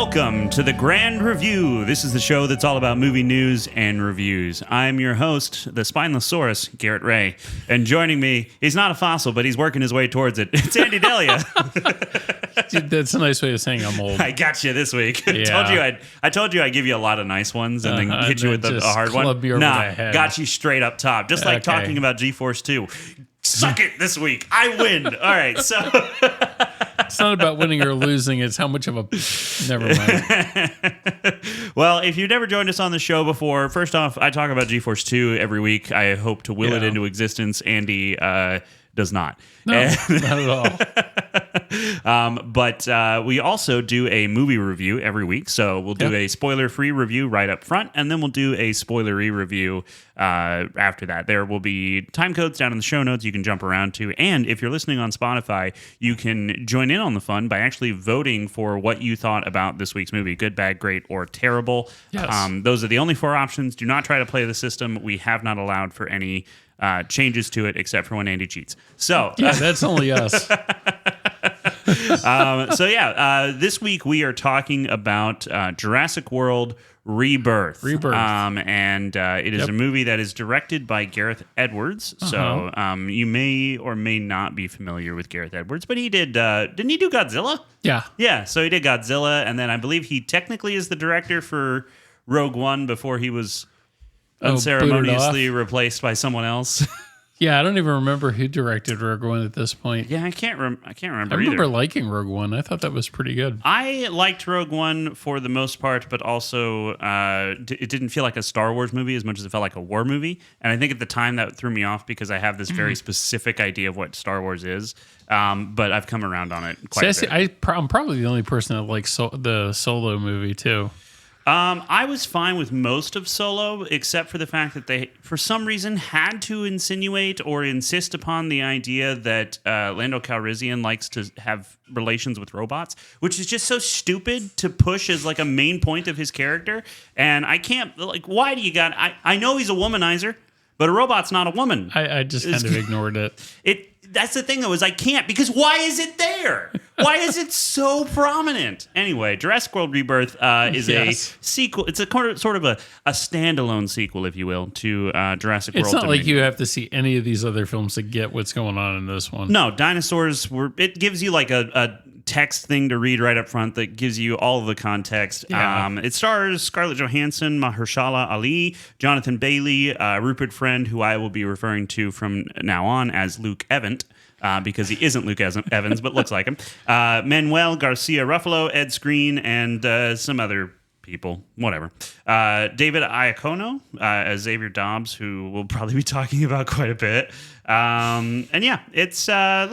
Welcome to the Grand Review. This is the show that's all about movie news and reviews. I'm your host, the spineless Saurus, Garrett Ray. And joining me, he's not a fossil, but he's working his way towards it. It's Andy Delia. Dude, that's a nice way of saying I'm old. I got you this week. Yeah. I told you I'd give you a lot of nice ones and then hit you with a hard one. Nah, got you straight up top. Just like talking about G-Force 2. Suck it this week. I win. All right, so... It's not about winning or losing. It's how much of a... Never mind. Well, if you've never joined us on the show before, first off, I talk about G-Force 2 every week. I hope to will it into existence. Andy does not. No, not at all. But we also do a movie review every week. So we'll do a spoiler-free review right up front, and then we'll do a spoilery review after that. There will be time codes down in the show notes you can jump around to. And if you're listening on Spotify, you can join in on the fun by actually voting for what you thought about this week's movie, good, bad, great, or terrible. Yes. Those are the only 4 options. Do not try to play the system. We have not allowed for any changes to it except for when Andy cheats. So that's only us. This week we are talking about Jurassic World Rebirth. And it is a movie that is directed by Gareth Edwards. So you may or may not be familiar with Gareth Edwards, but he did, didn't he do Godzilla? Yeah. Yeah, so he did Godzilla, and then I believe he technically is the director for Rogue One before he was unceremoniously replaced by someone else. Yeah, I don't even remember who directed Rogue One at this point. Yeah, I can't remember I remember liking Rogue One. I thought that was pretty good. I liked Rogue One for the most part, but also it didn't feel like a Star Wars movie as much as it felt like a war movie. And I think at the time that threw me off because I have this very specific idea of what Star Wars is. But I've come around on it quite a bit. I'm probably the only person that likes the Solo movie, too. I was fine with most of Solo, except for the fact that they, for some reason, had to insinuate or insist upon the idea that Lando Calrissian likes to have relations with robots, which is just so stupid to push as like a main point of his character. And I can't, like, why do you got... I know he's a womanizer, but a robot's not a woman. I just kind of ignored it. That's the thing, though, is I can't, because why is it there? Why is it so prominent? Anyway, Jurassic World Rebirth is a sequel. It's a sort of a standalone sequel, if you will, to Jurassic World. It's not like you have to see any of these other films to get what's going on in this one. No, dinosaurs it gives you like a text thing to read right up front that gives you all of the context. Yeah. It stars Scarlett Johansson, Mahershala Ali, Jonathan Bailey, Rupert Friend, who I will be referring to from now on as Luke Evans. Because he isn't Luke Evans, but looks like him. Manuel Garcia Ruffalo, Ed Skrein, and some other people, whatever. David Iacono as Xavier Dobbs, who we'll probably be talking about quite a bit. And yeah, it's a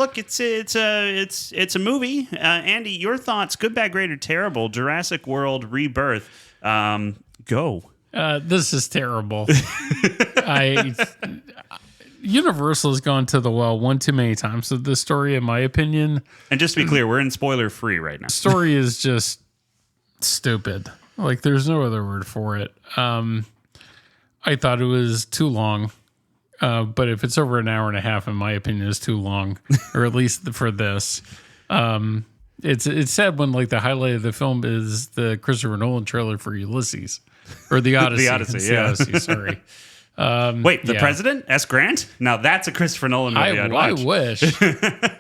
movie. Andy, your thoughts? Good, bad, great, or terrible? Jurassic World Rebirth. Go. This is terrible. Universal has gone to the well one too many times with this story, in my opinion. And just to be clear, we're in spoiler free right now. Story is just stupid. Like, there's no other word for it. I thought it was too long. But if it's over an hour and a half, in my opinion, it's too long, or at least for this. It's sad when like the highlight of the film is the Christopher Nolan trailer for Ulysses, or the Odyssey. The Odyssey, sorry. Wait, the President? S. Grant? Now that's a Christopher Nolan movie I'd watch. I wish.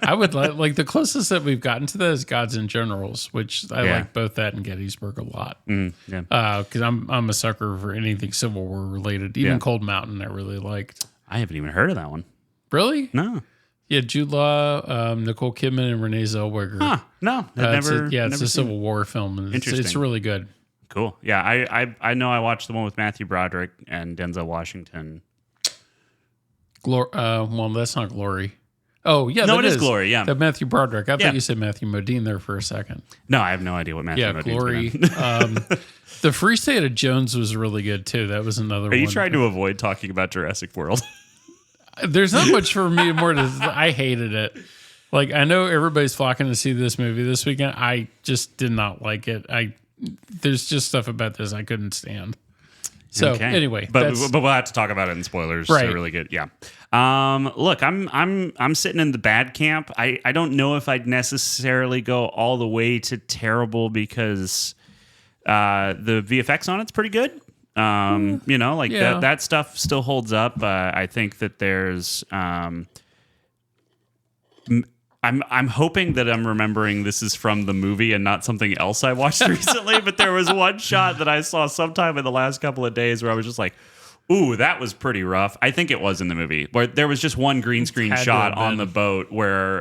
I would like the closest that we've gotten to that is Gods and Generals, which I like both that and Gettysburg a lot. Because I'm a sucker for anything Civil War related. Even Cold Mountain I really liked. I haven't even heard of that one. Really? No. Yeah, Jude Law, Nicole Kidman, and Renee Zellweger. Huh. No, it's a Civil War film. And it's really good. Cool. Yeah, I know I watched the one with Matthew Broderick and Denzel Washington. Well, that's not Glory. Oh, yeah. No, it is Glory, yeah. That Matthew Broderick. I thought you said Matthew Modine there for a second. No, I have no idea what Matthew Modine's Glory. The Free State of Jones was really good, too. That was another one. Are you trying to avoid talking about Jurassic World? There's not much for me more to... I hated it. Like, I know everybody's flocking to see this movie this weekend. I just did not like it. There's just stuff about this I couldn't stand. So anyway, but we'll have to talk about it in spoilers. Right. So really good. Yeah. Look, I'm sitting in the bad camp. I don't know if I'd necessarily go all the way to terrible because The VFX on it's pretty good. That stuff still holds up. I think that there's. I'm hoping that I'm remembering this is from the movie and not something else I watched recently. But there was one shot that I saw sometime in the last couple of days where I was just like, "Ooh, that was pretty rough." I think it was in the movie where there was just one green screen shot on the boat where,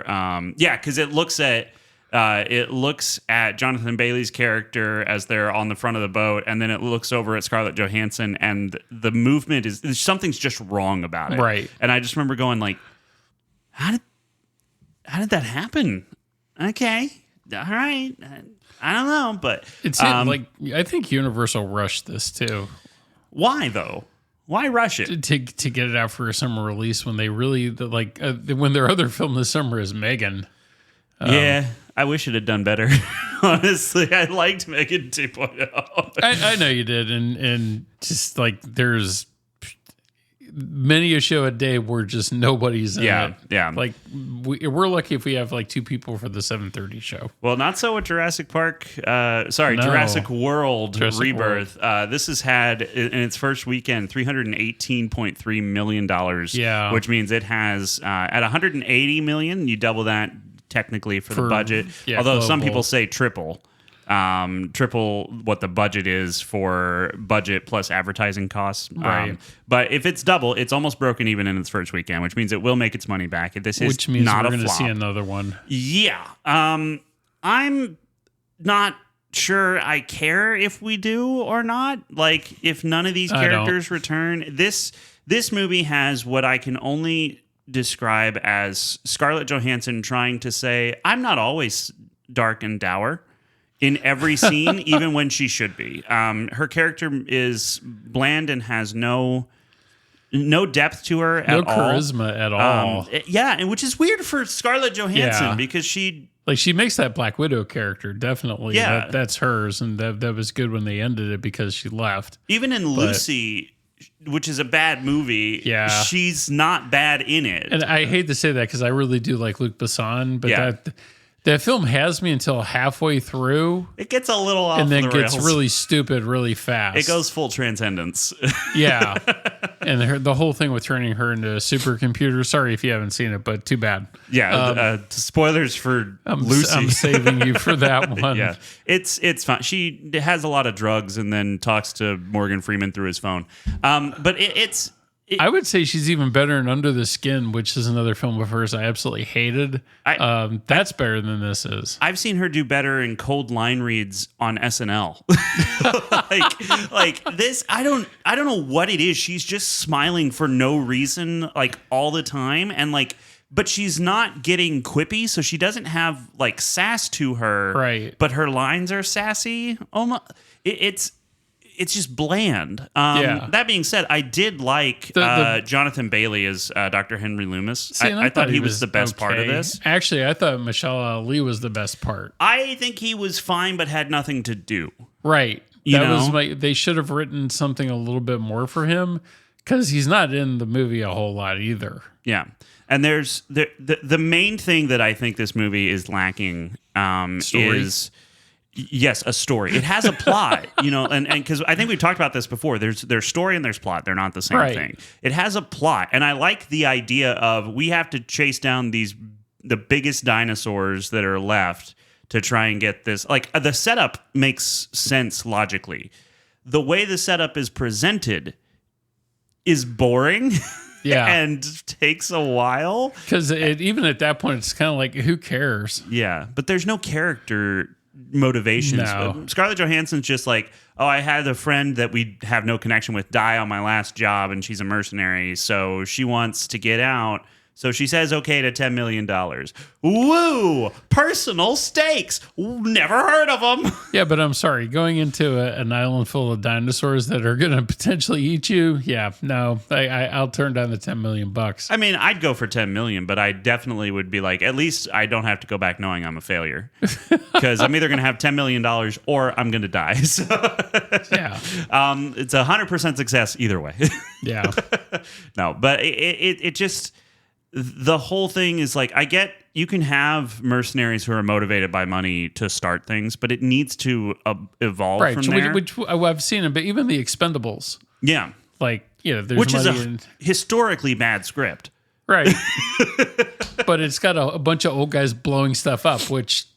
because it looks at Jonathan Bailey's character as they're on the front of the boat, and then it looks over at Scarlett Johansson, and the movement is something's just wrong about it. Right. And I just remember going like, how did that happen? Okay. All right. I don't know, but it's I think Universal rushed this too. Why though? Why rush it? To get it out for a summer release when they really when their other film this summer is Megan. Yeah, I wish it had done better. Honestly, I liked Megan 2.0. I know you did, and just like there's many a show a day where just nobody's in it. Yeah. Like we're lucky if we have like 2 people for the 7:30 show. Well, not so with Jurassic World Rebirth. This has had in its first weekend $318.3 million. Yeah, which means it has at 180 million. You double that technically for the budget. Yeah, although global. some people say triple what the budget is for budget plus advertising costs. Right. But if it's double, it's almost broken even in its first weekend, which means it will make its money back. This is which means not we're a going to flop. see another one. Yeah. I'm not sure I care if we do or not. Like, if none of these characters return, this movie has what I can only describe as Scarlett Johansson trying to say, I'm not always dark and dour in every scene, even when she should be. Her character is bland and has no depth to her at all. No charisma at all. And which is weird for Scarlett Johansson because she makes that Black Widow character, definitely. Yeah. That's hers, and that was good when they ended it because she left. Even in Lucy, which is a bad movie, she's not bad in it. And I hate to say that because I really do like Luc Besson, but that film has me until halfway through. It gets a little off and then the gets rails. really stupid really fast. It goes full transcendence. Yeah. And the whole thing with turning her into a supercomputer. Sorry if you haven't seen it, but too bad. Yeah. Spoilers for Lucy. I'm saving you for that one. Yeah. It's fun. She has a lot of drugs and then talks to Morgan Freeman through his phone. But I would say she's even better in Under the Skin, which is another film of hers I absolutely hated. That's better than this is. I've seen her do better in cold line reads on SNL. like this, I don't know what it is. She's just smiling for no reason, like all the time, and but she's not getting quippy, so she doesn't have like sass to her. Right. But her lines are sassy. It's just bland. That being said, I did like Jonathan Bailey as Dr. Henry Loomis. See, I thought he was the best part of this. Actually, I thought Mahershala Ali was the best part. I think he was fine, but had nothing to do. Right. They should have written something a little bit more for him because he's not in the movie a whole lot either. Yeah. And there's the main thing that I think this movie is lacking is... Yes, a story. It has a plot, and because I think we've talked about this before. There's story and there's plot. They're not the same thing. It has a plot, and I like the idea of we have to chase down the biggest dinosaurs that are left to try and get this. Like the setup makes sense logically. The way the setup is presented is boring. Yeah. And takes a while. Because even at that point, it's kind of like, who cares? Yeah, but there's no character motivations. No. Scarlett Johansson's just like, I had a friend that we have no connection with die on my last job, and she's a mercenary, so she wants to get out. So she says okay to $10 million. Woo! Personal stakes. Never heard of them. Yeah, but I'm sorry. Going into an island full of dinosaurs that are going to potentially eat you, no. I'll turn down the $10 million. I mean, I'd go for $10 million, but I definitely would be like, at least I don't have to go back knowing I'm a failure. Because I'm either going to have $10 million or I'm going to die. So yeah. It's 100% success either way. Yeah. No, but it just... The whole thing is like, I get, have mercenaries who are motivated by money to start things, but it needs to evolve from there. Which I've seen it, but even the Expendables, yeah, like there's which is money a historically bad script, right? But it's got a bunch of old guys blowing stuff up, which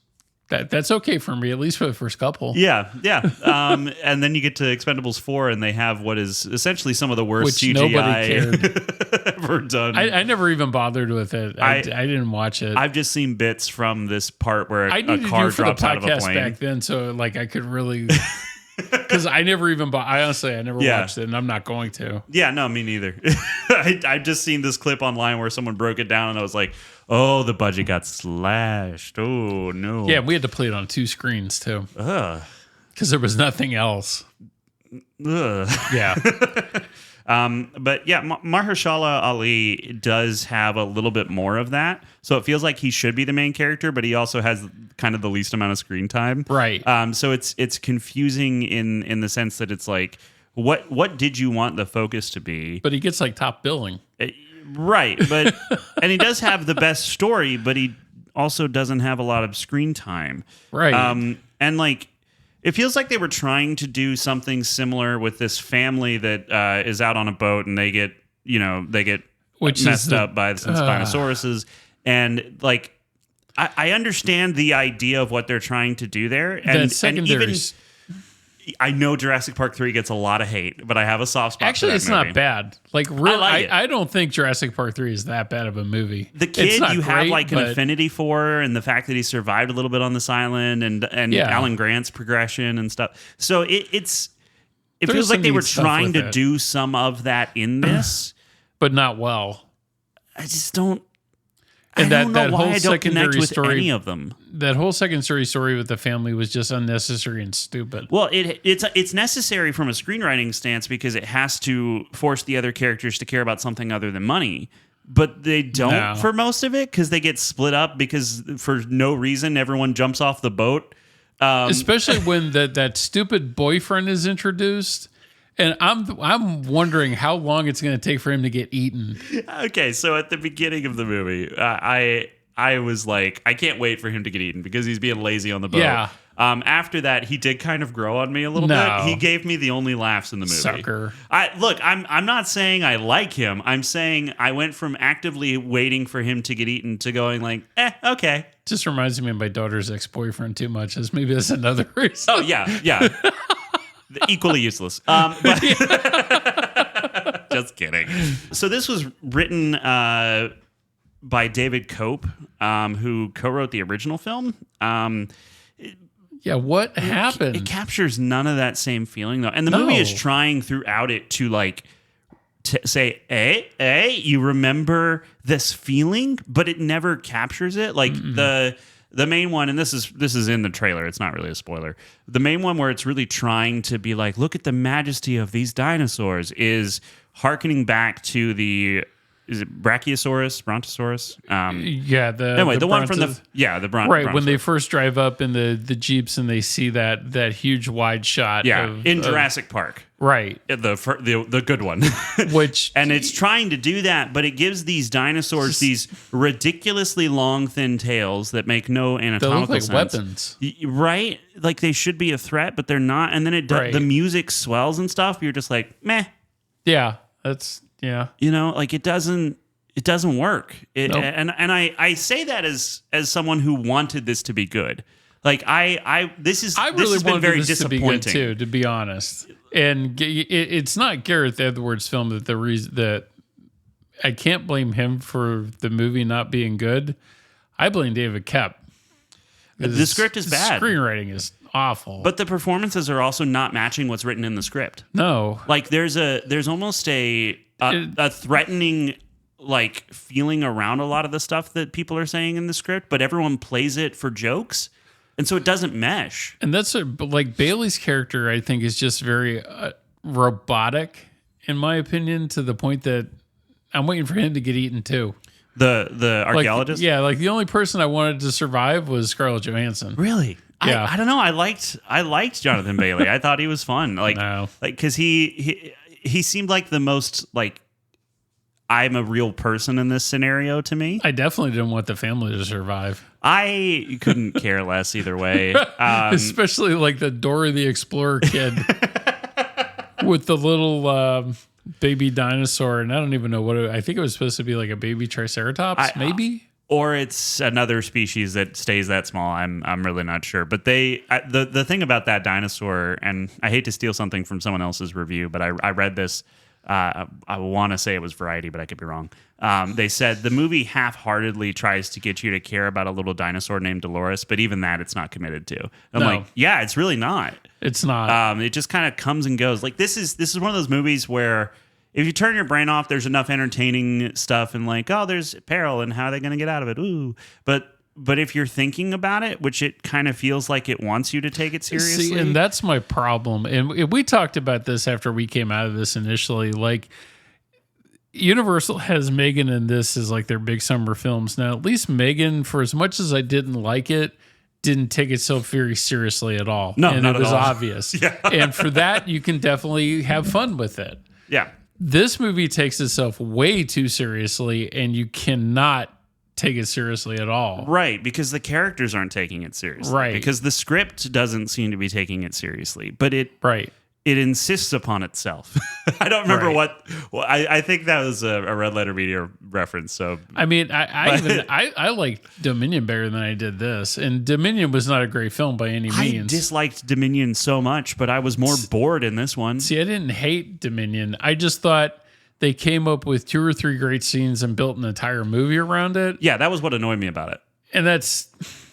that's okay for me, at least for the first couple. Yeah. And then you get to Expendables 4, and they have what is essentially some of the worst which CGI nobody cared. ever done. I never even bothered with it. I didn't watch it. I've just seen bits from this part where I a needed car to for the drops out of a podcast plane. back then, so like I could really. Because I never even I honestly never watched it, and I'm not going to. Yeah, no, me neither. I've just seen this clip online where someone broke it down, and I was like, oh, the budget got slashed. Oh, no. Yeah, we had to play it on 2 screens, too. Because there was nothing else. Yeah. But yeah, Mahershala Ali does have a little bit more of that. So it feels like he should be the main character, but he also has kind of the least amount of screen time. Right. So it's confusing in the sense that it's like, what did you want the focus to be? But he gets like top billing. Right. But and he does have the best story, but he also doesn't have a lot of screen time. Right. And like, it feels like they were trying to do something similar with this family that is out on a boat, and they get messed up by some Spinosauruses. And like, I understand the idea of what they're trying to do there. And even I know Jurassic Park 3 gets a lot of hate, but I have a soft spot Actually, for that it's movie. not bad. Like, really, I I don't think Jurassic Park 3 is that bad of a movie. The kid you have great, like an affinity for, and the fact that he survived a little bit on this island, and Alan Grant's progression and stuff. So it feels like they were trying to do some of that in this, but not well. I just don't. And I don't know why whole I don't connect with story, any of them. That whole secondary story with the family was just unnecessary and stupid. Well, it's necessary from a screenwriting stance because it has to force the other characters to care about something other than money. But they don't for most of it because they get split up because for no reason everyone jumps off the boat. Especially when that stupid boyfriend is introduced. And I'm wondering how long it's going to take for him to get eaten. Okay, so at the beginning of the movie, I was like, I can't wait for him to get eaten because he's being lazy on the boat. Yeah. After that, he did kind of grow on me a little bit. He gave me the only laughs in the movie. Sucker. I'm not saying I like him. I'm saying I went from actively waiting for him to get eaten to going like, okay. Just reminds me of my daughter's ex-boyfriend too much. Maybe that's another reason. Oh yeah. Equally useless. But just kidding. So this was written by David Cope, who co-wrote the original film. Yeah, what happened? It captures none of that same feeling, though. And the movie is trying throughout it to, like, say, hey, you remember this feeling? But it never captures it. Like, the main one, and this is in the trailer. It's not really a spoiler. The main one where it's really trying to be like, look at the majesty of these dinosaurs is hearkening back to the... Is it Brachiosaurus? Brontosaurus? The one from the right when they first drive up in the jeeps and they see that huge wide shot. In Jurassic Park, right? The good one, which and it's trying to do that, but it gives these dinosaurs these ridiculously long, thin tails that make no anatomical sense. They look like weapons, right? Like they should be a threat, but they're not. And then the music swells and stuff. You're just like, meh. Yeah, that's. Yeah, like it doesn't work. Nope. And I say that as someone who wanted this to be good. Like this has been very disappointing to be good too, to be honest. And it's not Gareth Edwards' film that the reason that I can't blame him for the movie not being good. I blame David Koepp. The script is bad. Screenwriting is awful. But the performances are also not matching what's written in the script. No, like there's almost a threatening like feeling around a lot of the stuff that people are saying in the script, but everyone plays it for jokes, and so it doesn't mesh. And that's like Bailey's character, I think, is just very robotic, in my opinion, to the point that I'm waiting for him to get eaten too. The archaeologist, like the only person I wanted to survive was Scarlett Johansson. Really? Yeah. I don't know. I liked Jonathan Bailey. I thought he was fun. Like because he seemed like the most like I'm a real person in this scenario to me. I definitely didn't want the family to survive. I couldn't care less either way. Especially like the Dora the Explorer kid with the little baby dinosaur. And I don't even know I think it was supposed to be like a baby Triceratops, maybe? Or it's another species that stays that small. I'm really not sure. But the thing about that dinosaur, and I hate to steal something from someone else's review, but I read this. I want to say it was Variety, but I could be wrong. They said the movie half-heartedly tries to get you to care about a little dinosaur named Dolores, but even that it's not committed to. I'm like, yeah, it's really not. It's not. It just kind of comes and goes. Like this is one of those movies where if you turn your brain off, there's enough entertaining stuff and like, oh, there's peril and how are they going to get out of it? Ooh, but if you're thinking about it, which it kind of feels like it wants you to take it seriously. See, and that's my problem. And we talked about this after we came out of this initially. Like, Universal has Megan and this as like their big summer films. Now, at least Megan, for as much as I didn't like it, didn't take itself very seriously at all. No, and not it was at all. Obvious. Yeah. And for that, you can definitely have fun with it. Yeah. This movie takes itself way too seriously, and you cannot take it seriously at all. Right, because the characters aren't taking it seriously. Right. Because the script doesn't seem to be taking it seriously. But it insists upon itself. I don't remember what I think that was a Red Letter Media reference. So I mean, I liked Dominion better than I did this, and Dominion was not a great film by any means. I disliked Dominion so much, but I was more bored in this one. See, I didn't hate Dominion. I just thought they came up with 2 or 3 great scenes and built an entire movie around it. Yeah, that was what annoyed me about it. And that's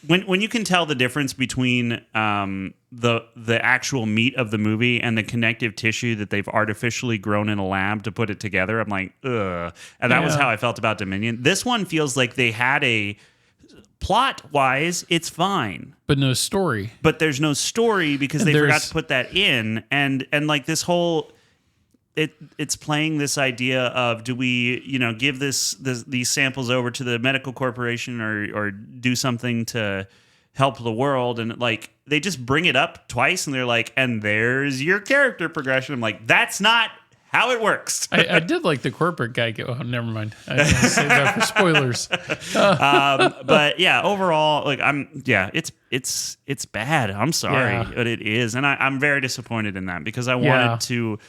when you can tell the difference between the actual meat of the movie and the connective tissue that they've artificially grown in a lab to put it together. I'm like, ugh. And that was how I felt about Dominion. This one feels like they had a plot-wise, it's fine, but no story. But there's no story because they forgot to put that in, and like this whole. It's playing this idea of do we give these samples over to the medical corporation or do something to help the world, and like they just bring it up twice and they're like, and there's your character progression. I'm like, that's not how it works. I did like the corporate guy. Oh, never mind. I didn't say that for spoilers. But yeah, overall, like it's bad. I'm sorry, but it is, and I'm very disappointed in that because I wanted to.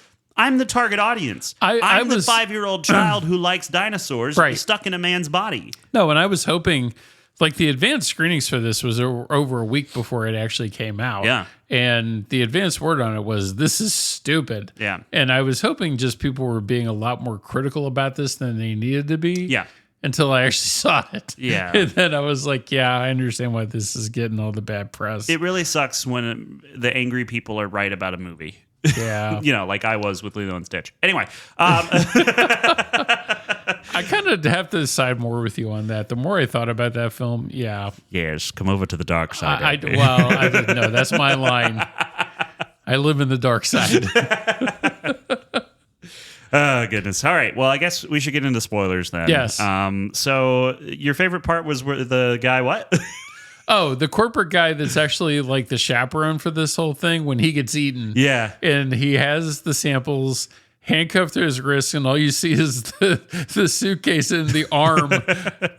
I'm the target audience. I'm the 5-year-old child who likes dinosaurs stuck in a man's body. No, and I was hoping, like the advanced screenings for this was over a week before it actually came out. Yeah. And the advanced word on it was, this is stupid. Yeah. And I was hoping just people were being a lot more critical about this than they needed to be. Yeah. Until I actually saw it. Yeah. And then I was like, yeah, I understand why this is getting all the bad press. It really sucks when the angry people are right about a movie. Yeah. Like I was with Lilo and Stitch. Anyway. I kind of have to side more with you on that. The more I thought about that film, yeah. Yes, come over to the dark side. I didn't know. That's my line. I live in the dark side. Oh, goodness. All right. Well, I guess we should get into spoilers then. Yes. So your favorite part was where the guy what? Oh, the corporate guy that's actually like the chaperone for this whole thing when he gets eaten. Yeah. And he has the samples handcuffed to his wrists, and all you see is the suitcase and the arm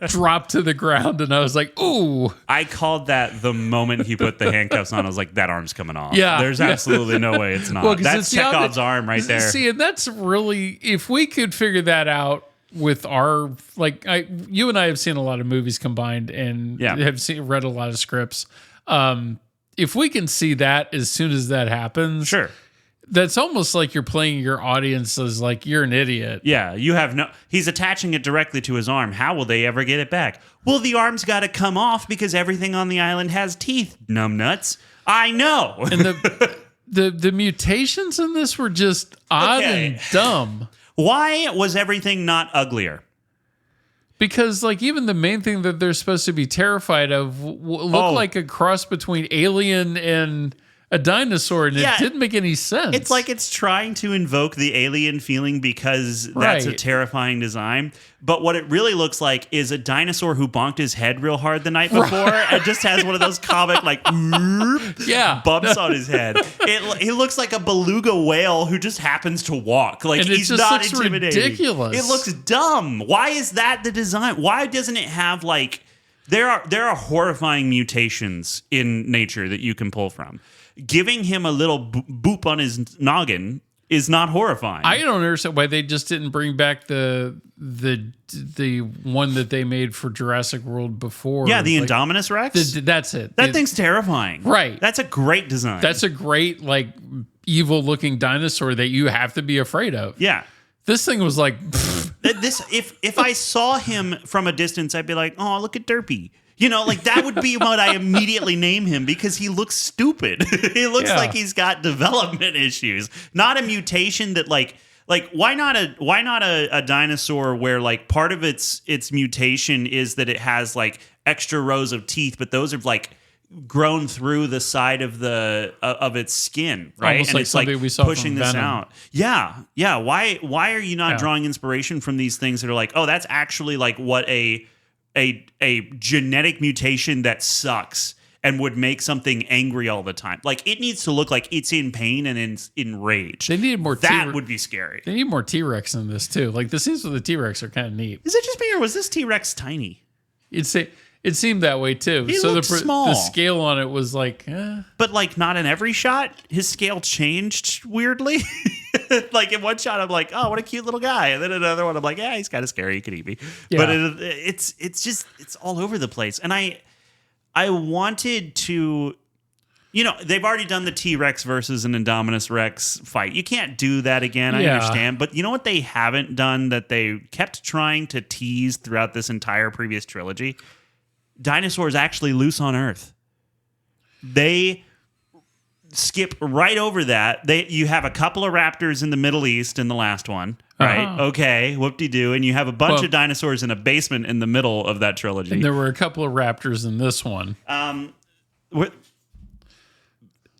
drop to the ground. And I was like, ooh. I called that the moment he put the handcuffs on. I was like, that arm's coming off. Yeah. There's absolutely no way it's not. Well, that's Chekhov's arm right there. See, and that's really, if we could figure that out with our, like, you and I have seen a lot of movies combined and have read a lot of scripts. If we can see that as soon as that happens. Sure. That's almost like you're playing your audience as like, you're an idiot. Yeah, he's attaching it directly to his arm. How will they ever get it back? Well, the arm's got to come off because everything on the island has teeth, numbnuts. I know. And the mutations in this were just odd and dumb. Why was everything not uglier? Because like even the main thing that they're supposed to be terrified of looked like a cross between Alien and a dinosaur, and it didn't make any sense. It's like it's trying to invoke the alien feeling because that's a terrifying design. But what it really looks like is a dinosaur who bonked his head real hard the night before and just has one of those comic bumps on his head. He looks like a beluga whale who just happens to walk. Like, and he's not looks intimidating. Ridiculous. It looks dumb. Why is that the design? Why doesn't it have like there are horrifying mutations in nature that you can pull from. Giving him a little boop on his noggin is not horrifying. I don't understand why they just didn't bring back the one that they made for Jurassic World before. Yeah, the Indominus Rex. That's it. That thing's terrifying. Right. That's a great design. That's a great evil looking dinosaur that you have to be afraid of. Yeah. This thing was like this. If I saw him from a distance, I'd be like, oh, look at Derpy. That would be what I immediately name him because he looks stupid. He looks like he's got development issues, not a mutation that why not a dinosaur where part of its mutation is that it has extra rows of teeth, but those are grown through the side of of its skin, right? Almost and it's we saw pushing this Venom. out. Yeah. Why are you not drawing inspiration from these things that are oh, that's actually what a genetic mutation that sucks and would make something angry all the time. It needs to look like it's in pain and in rage. They needed more. That would be scary. They need more T-Rex in this too. The scenes with the T-Rex are kind of neat. Is it just me or was this T-Rex tiny? It seemed that way too. He looked small. The scale on it was but not in every shot. His scale changed weirdly. In one shot, I'm like, oh, what a cute little guy, and then another one, I'm like, yeah, he's kind of scary. He could eat me. Yeah. But it's all over the place, and I wanted to. They've already done the T-Rex versus an Indominus Rex fight. You can't do that again. I understand. But you know what they haven't done that they kept trying to tease throughout this entire previous trilogy? Dinosaurs actually loose on Earth. They skip right over that. You have a couple of raptors in the Middle East in the last one, right? Uh-huh. Okay, whoop-de-doo. And you have a bunch of dinosaurs in a basement in the middle of that trilogy. And there were a couple of raptors in this one.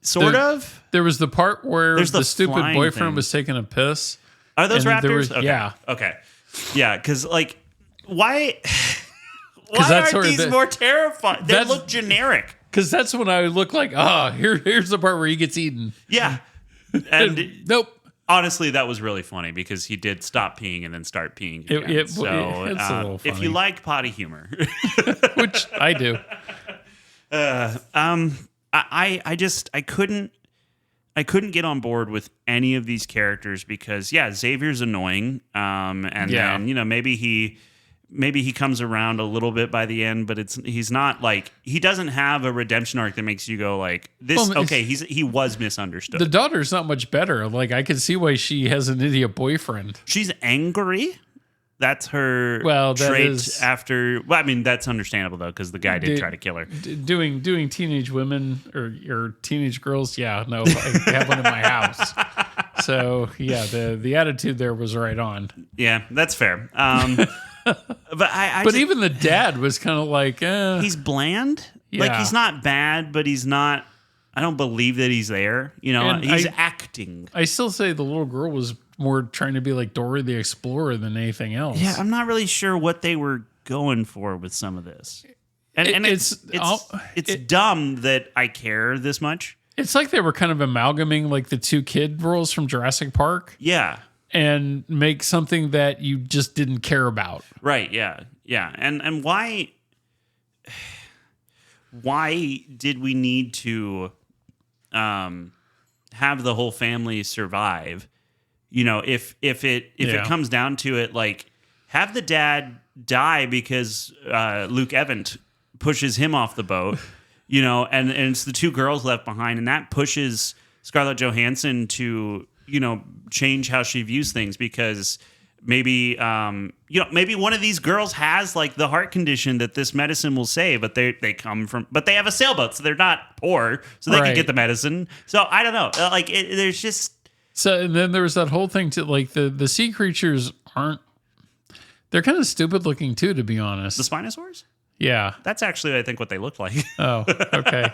Sort of. There was the part where the stupid boyfriend thing was taking a piss. Are those raptors? Okay. Yeah. Okay. Yeah, because why? Why aren't these more terrifying? They look generic. Because that's when I look here's the part where he gets eaten. Yeah. And nope. Honestly, that was really funny because he did stop peeing and then start peeing again. It's a little funny. If you like potty humor. Which I do. I couldn't get on board with any of these characters because Xavier's annoying. Then maybe he comes around a little bit by the end, but he's not he doesn't have a redemption arc that makes you go this. Well, okay, he was misunderstood. The daughter's not much better. I can see why she has an idiot boyfriend. She's angry. That's her trait after. Well, I mean, that's understandable though, because the guy did try to kill her. Doing teenage women or teenage girls. Yeah, no, I have one in my house. So yeah, the attitude there was right on. Yeah, that's fair. But even the dad was kind of he's bland. Yeah. He's not bad, but he's not. I don't believe that he's there. He's acting. I still say the little girl was more trying to be like Dora the Explorer than anything else. Yeah, I'm not really sure what they were going for with some of this. And it's dumb that I care this much. It's like they were kind of amalgamating the two kid roles from Jurassic Park. Yeah. And make something that you just didn't care about. Right, yeah. Yeah. And why did we need to have the whole family survive? If it comes down to it, have the dad die because Luke Evans pushes him off the boat, and it's the two girls left behind, and that pushes Scarlett Johansson to change how she views things because maybe maybe one of these girls has the heart condition that this medicine will save, but they have a sailboat, so they're not poor, so they can get the medicine. So I don't know, there's just. So and then there was that whole thing to the sea creatures they're kind of stupid looking too, to be honest. The Spinosaurs? Yeah. That's actually, I think, what they look like. Oh, okay.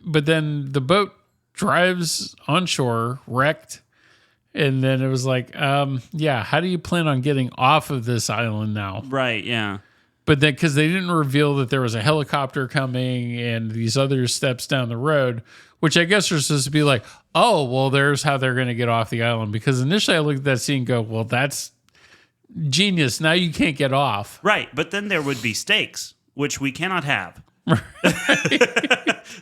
but then the boat drives onshore, wrecked. And then it was like, yeah, how do you plan on getting off of this island now? Right, yeah. But then, because they didn't reveal that there was a helicopter coming and these other steps down the road, which I guess are supposed to be like, oh, well, there's how they're going to get off the island. Because initially I looked at that scene and go, well, that's genius. Now you can't get off. Right, but then there would be stakes, which we cannot have.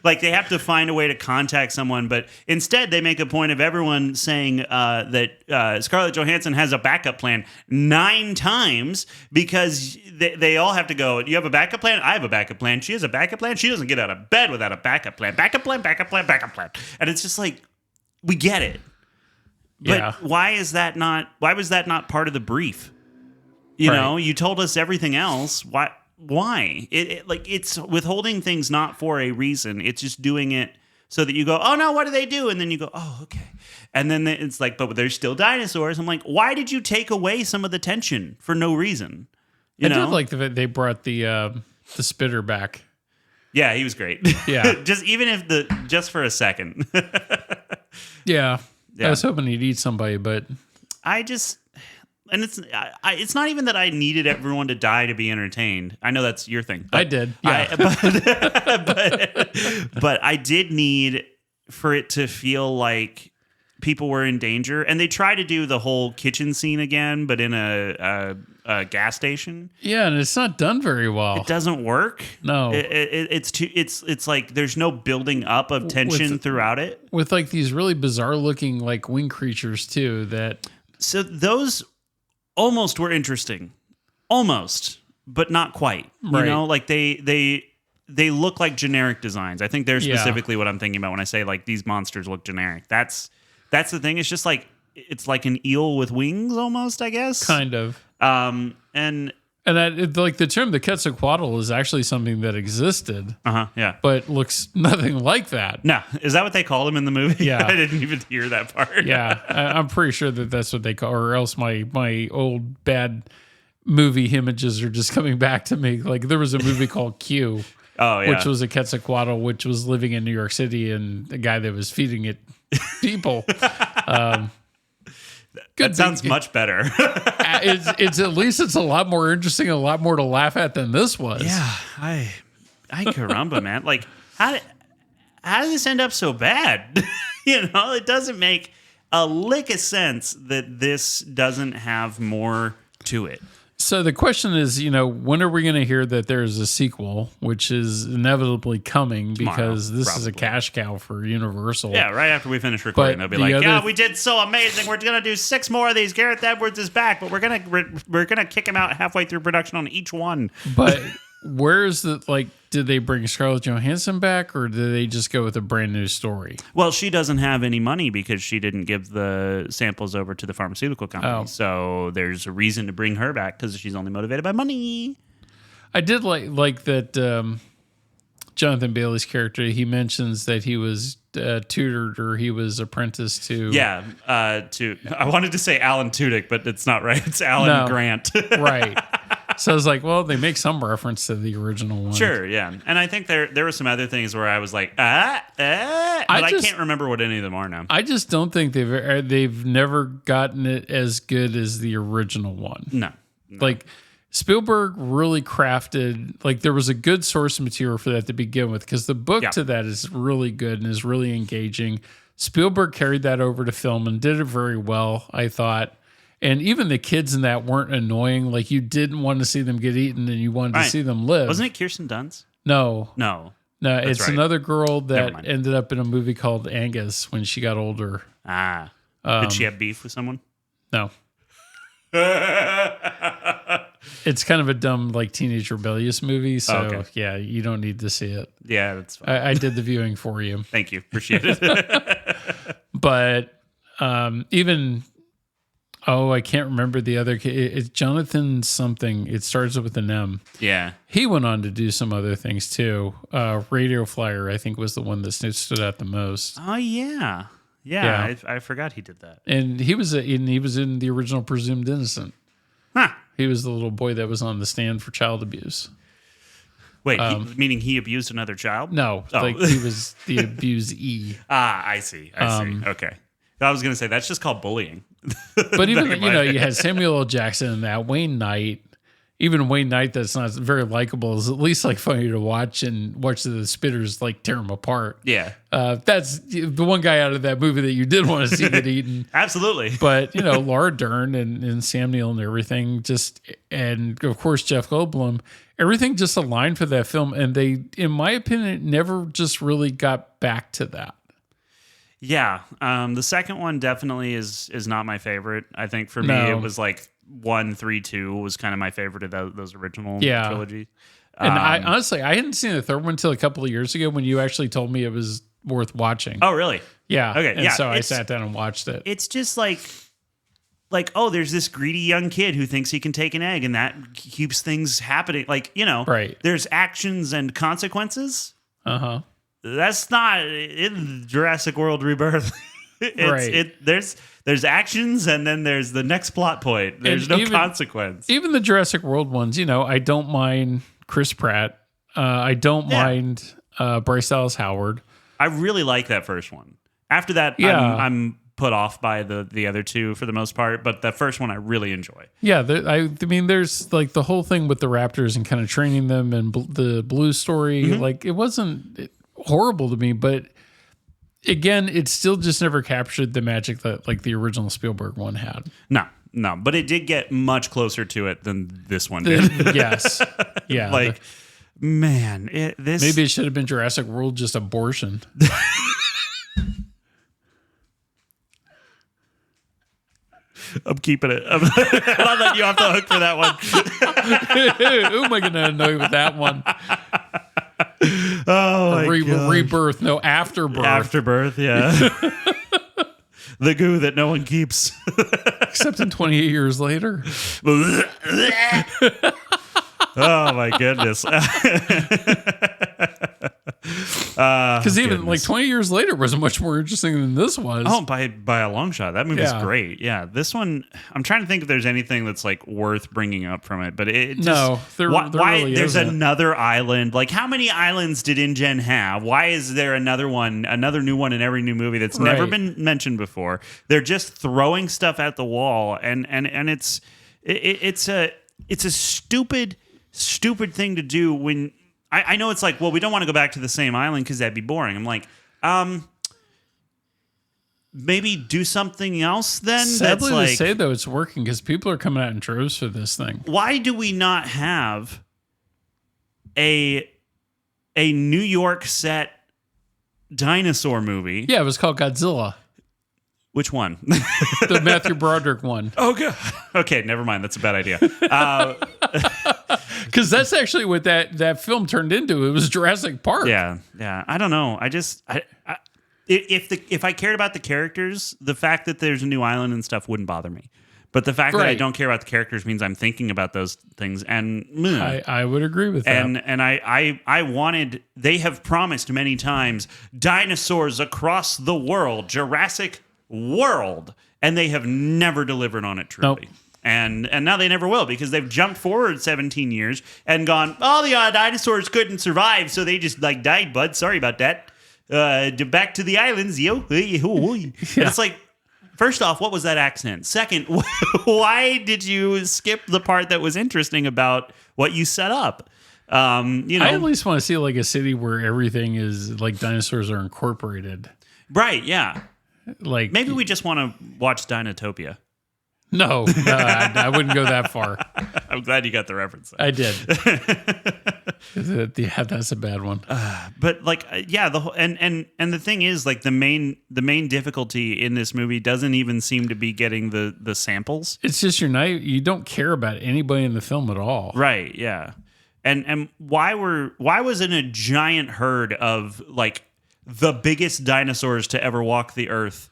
Like they have to find a way to contact someone, but instead they make a point of everyone saying that Scarlett Johansson has a backup plan 9 times because they all have to go, you have a backup plan? I have a backup plan. She has a backup plan? She doesn't get out of bed without a backup plan. Backup plan, backup plan, backup plan. And it's just like, we get it. But Yeah. why was that not part of the brief? You know, you told us everything else. Why? It's withholding things not for a reason. It's just doing it so that you go, oh no, what do they do? And then you go, oh, okay. And then it's like, but there's still dinosaurs. I'm like, why did you take away some of the tension for no reason? You know? I did like that they brought the spitter back. Yeah, he was great. Yeah. just for a second. Yeah. I was hoping he'd eat somebody, but it's not even that I needed everyone to die to be entertained. I know that's your thing. I did. Yeah. But I did need for it to feel like people were in danger. And they try to do the whole kitchen scene again, but in a gas station. Yeah, and it's not done very well. It doesn't work. No. It's like there's no building up of tension throughout it. With like these really bizarre looking like wing creatures too that. So those almost were interesting. Almost, but not quite. Right. You know, like they look like generic designs. I think they're specifically what I'm thinking about when I say like these monsters look generic. That's the thing. It's just like it's like an eel with wings almost, I guess. Kind of. And like the term the Quetzalcoatl is actually something that existed. Yeah. But looks nothing like that. No, is that what they called him in the movie? Yeah. I didn't even hear that part. Yeah, I'm pretty sure that's what they call, or else my old bad movie images are just coming back to me. Like there was a movie called Q. Oh, yeah. Which was a Quetzalcoatl, which was living in New York City, and a guy that was feeding it people. That sounds much better. It's at least it's a lot more interesting, and a lot more to laugh at than this was. Yeah, I caramba, man. Like, how did this end up so bad? You know, it doesn't make a lick of sense that this doesn't have more to it. So the question is, you know, when are we going to hear that there's a sequel, which is inevitably coming because this is a cash cow for Universal. Yeah, right after we finish recording, they'll be like, "Yeah, we did so amazing. We're going to do 6 more of these. Gareth Edwards is back, but we're gonna kick him out halfway through production on each one." But where's did they bring Scarlett Johansson back, or did they just go with a brand new story? Well, she doesn't have any money because she didn't give the samples over to the pharmaceutical company. Oh. So there's a reason to bring her back because she's only motivated by money. I did like that Jonathan Bailey's character. He mentions that he was tutored or he was apprenticed to. Yeah, I wanted to say Alan Tudyk, but it's not right. It's Alan Grant. Right. So I was like, well, they make some reference to the original one. Sure, yeah. And I think there were some other things where I was like, but I can't remember what any of them are now. I just don't think they've never gotten it as good as the original one. No. Like Spielberg really crafted, like there was a good source material for that to begin with because the book to that is really good and is really engaging. Spielberg carried that over to film and did it very well, I thought. And even the kids in that weren't annoying. Like you didn't want to see them get eaten and you wanted to see them live. Wasn't it Kirsten Dunst? No. That's it's another girl that ended up in a movie called Angus when she got older. Did she have beef with someone? No. It's kind of a dumb, like teenage rebellious movie. So yeah, you don't need to see it. Yeah, that's fine. I did the viewing for you. Thank you. Appreciate it. But even... Oh, I can't remember the other kid. It's Jonathan something. It starts with an M. Yeah. He went on to do some other things too. Radio Flyer, I think, was the one that stood out the most. Oh, yeah. Yeah. I forgot he did that. And he was in the original Presumed Innocent. Huh. He was the little boy that was on the stand for child abuse. Wait, meaning he abused another child? No, like he was the abusee. I see. Okay. I was going to say, that's just called bullying. But even, you had Samuel L. Jackson in that, Wayne Knight. Even Wayne Knight, that's not very likable, is at least like funny to watch and watch the spitters like tear him apart. Yeah. That's the one guy out of that movie that you did want to see get eaten. Absolutely. But, Laura Dern and Sam Neill and everything and of course Jeff Goldblum, everything just aligned for that film. And they, in my opinion, never just really got back to that. Yeah. The second one definitely is not my favorite. I think for me, it was like 1, 3, 2 was kind of my favorite of those original trilogies. And I honestly hadn't seen the third one until a couple of years ago when you actually told me it was worth watching. Oh, really? Yeah. Okay. And so I sat down and watched it. It's just like, there's this greedy young kid who thinks he can take an egg and that keeps things happening. Like, right. There's actions and consequences. Uh-huh. That's not in Jurassic World Rebirth. Right. There's actions and then there's the next plot point. There's no consequence. Even the Jurassic World ones, I don't mind Chris Pratt. I don't mind Bryce Dallas Howard. I really like that first one. After that, I'm put off by the other two for the most part, but the first one I really enjoy. Yeah, I mean, there's like the whole thing with the raptors and kind of training them and the blue story. Mm-hmm. Like it wasn't horrible to me, but again, it still just never captured the magic that like the original Spielberg one had. No, but it did get much closer to it than this one did. Yes. Yeah. Like, man, maybe it should have been Jurassic World, just abortion. I'm keeping it. I'm not letting you off the hook for that one. Who am I going to annoy with that one? Oh, my gosh. Rebirth. No, afterbirth. Afterbirth, yeah. The goo that no one keeps. Except in 28 years later. Oh, my goodness. Because even like 20 years later was much more interesting than this was. Oh, by a long shot. That movie's great. Yeah, this one, I'm trying to think if there's anything that's like worth bringing up from it, but it just... there really there's isn't. another island. Like, how many islands did InGen have? Why is there another new one in every new movie that's never been mentioned before? They're just throwing stuff at the wall, and it's a stupid thing to do when... I know it's like, well, we don't want to go back to the same island because that'd be boring. I'm like, maybe do something else then. Sadly to say, though, it's working because people are coming out in droves for this thing. Why do we not have a New York set dinosaur movie? Yeah, it was called Godzilla. Which one? The Matthew Broderick one. Okay, never mind. That's a bad idea. Because that's actually what that film turned into. It was Jurassic Park. Yeah. I don't know. If I cared about the characters, the fact that there's a new island and stuff wouldn't bother me. But the fact that I don't care about the characters means I'm thinking about those things. And I would agree with that. And I wanted. They have promised many times dinosaurs across the world, Jurassic World, and they have never delivered on it truly. Nope. And now they never will because they've jumped forward 17 years and gone, oh, the dinosaurs couldn't survive, so they just like died, bud. Sorry about that. Back to the islands, yo. And it's like, first off, what was that accent? Second, why did you skip the part that was interesting about what you set up? I at least want to see like a city where everything is like dinosaurs are incorporated. Right, yeah. Like maybe we just want to watch Dinotopia. No, I wouldn't go that far. I'm glad you got the reference. I did. Yeah, that's a bad one. But like, the whole, and the thing is, like, the main difficulty in this movie doesn't even seem to be getting the samples. It's just you don't care about anybody in the film at all. Right? Yeah. And why wasn't a giant herd of like the biggest dinosaurs to ever walk the earth,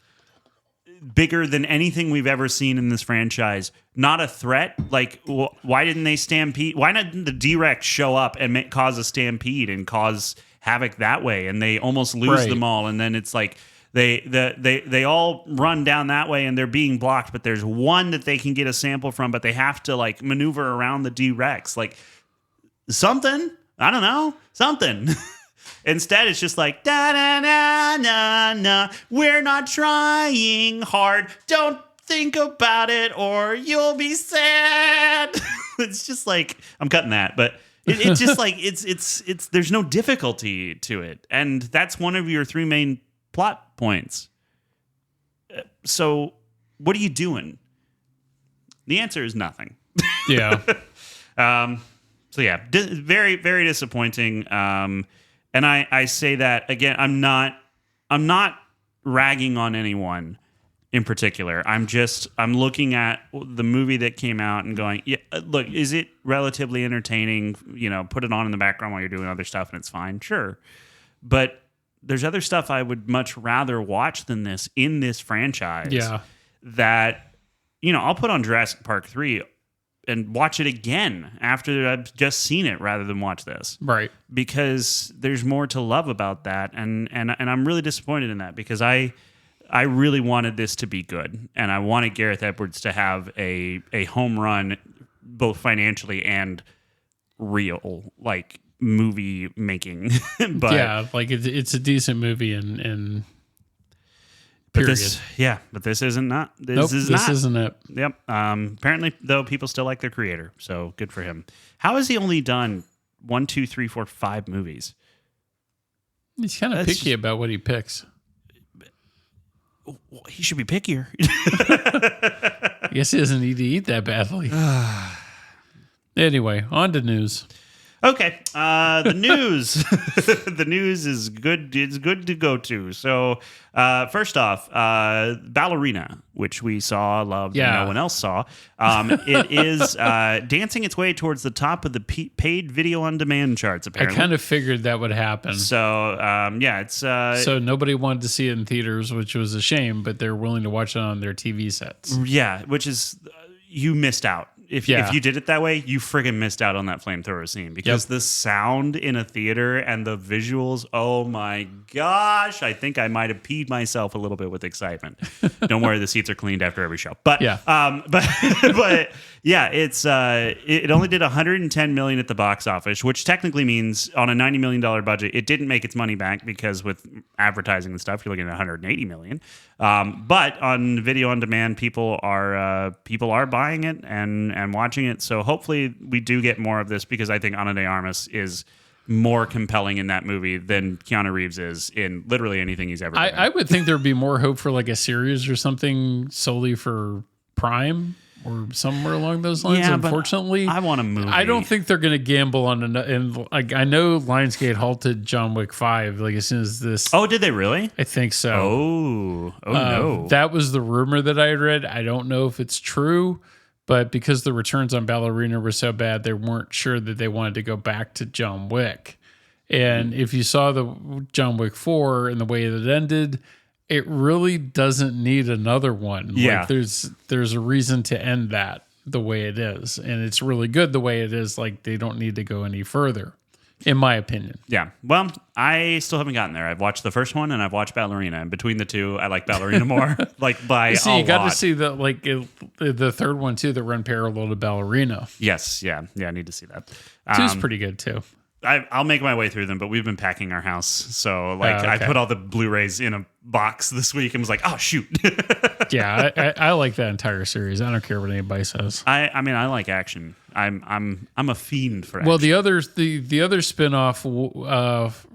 bigger than anything we've ever seen in this franchise, not a threat? Like, why didn't they stampede? Why didn't the D-Rex show up and cause a stampede and cause havoc that way? And they almost lose them all. And then it's like they all run down that way and they're being blocked, but there's one that they can get a sample from, but they have to like maneuver around the D-Rex. Like, something. I don't know, something. Instead, it's just like, da da na na na. We're not trying hard. Don't think about it or you'll be sad. It's just like, I'm cutting that, but it's just like, it's, there's no difficulty to it. And that's one of your 3 main plot points. So what are you doing? The answer is nothing. Yeah. So yeah, very, very disappointing. And I say that again, I'm not ragging on anyone in particular. I'm looking at the movie that came out and going, yeah, look, is it relatively entertaining? You know, put it on in the background while you're doing other stuff and it's fine. Sure. But there's other stuff I would much rather watch than this in this franchise. Yeah. That, you know, I'll put on Jurassic Park 3 and watch it again after I've just seen it rather than watch this. Right. Because there's more to love about that. And I'm really disappointed in that because I really wanted this to be good. And I wanted Gareth Edwards to have a home run both financially and real, like movie making. But yeah, like it's a decent movie and period. But this isn't not. This isn't it. Yep. Apparently, though, people still like their creator, so good for him. How has he only done 1, 2, 3, 4, 5 movies? He's kind of picky about what he picks. He should be pickier. I guess he doesn't need to eat that badly. Anyway, on to news. Okay, the news. The news is good. It's good to go to. So, first off, Ballerina, which we saw, loved, and no one else saw. It is dancing its way towards the top of the paid video on demand charts. Apparently, I kind of figured that would happen. So, it's so nobody wanted to see it in theaters, which was a shame. But they're willing to watch it on their TV sets. Yeah, which is you missed out. If you did it that way, you friggin' missed out on that flamethrower scene because the sound in a theater and the visuals, oh my gosh, I think I might have peed myself a little bit with excitement. Don't worry, the seats are cleaned after every show. But it only did $110 million at the box office, which technically means on a $90 million budget, it didn't make its money back because with advertising and stuff, you're looking at $180 million. But on video on demand, people are buying it and watching it. So hopefully we do get more of this because I think Ana de Armas is more compelling in that movie than Keanu Reeves is in literally anything he's ever done. I would think there would be more hope for like a series or something solely for Prime or somewhere along those lines. Yeah, unfortunately, I want a movie. I don't think they're going to gamble on and like I know Lionsgate halted John Wick 5 like as soon as this. Oh, did they really? I think so. No. That was the rumor that I had read. I don't know if it's true, but because the returns on Ballerina were so bad, they weren't sure that they wanted to go back to John Wick. And if you saw the John Wick 4 and the way that it ended, it really doesn't need another one. Yeah. Like there's a reason to end that the way it is. And it's really good the way it is. Like they don't need to go any further, in my opinion. Yeah. Well, I still haven't gotten there. I've watched the first one and I've watched Ballerina. And between the two, I like Ballerina more. Like by a lot. You got to see the third one too that run parallel to Ballerina. Yes. Yeah. I need to see that. Two's pretty good too. I'll make my way through them, but we've been packing our house. So I put all the Blu-rays in a box this week and was like, oh, shoot. Yeah, I like that entire series. I don't care what anybody says. I mean, I like action. I'm a fiend for action. Well, the other spinoff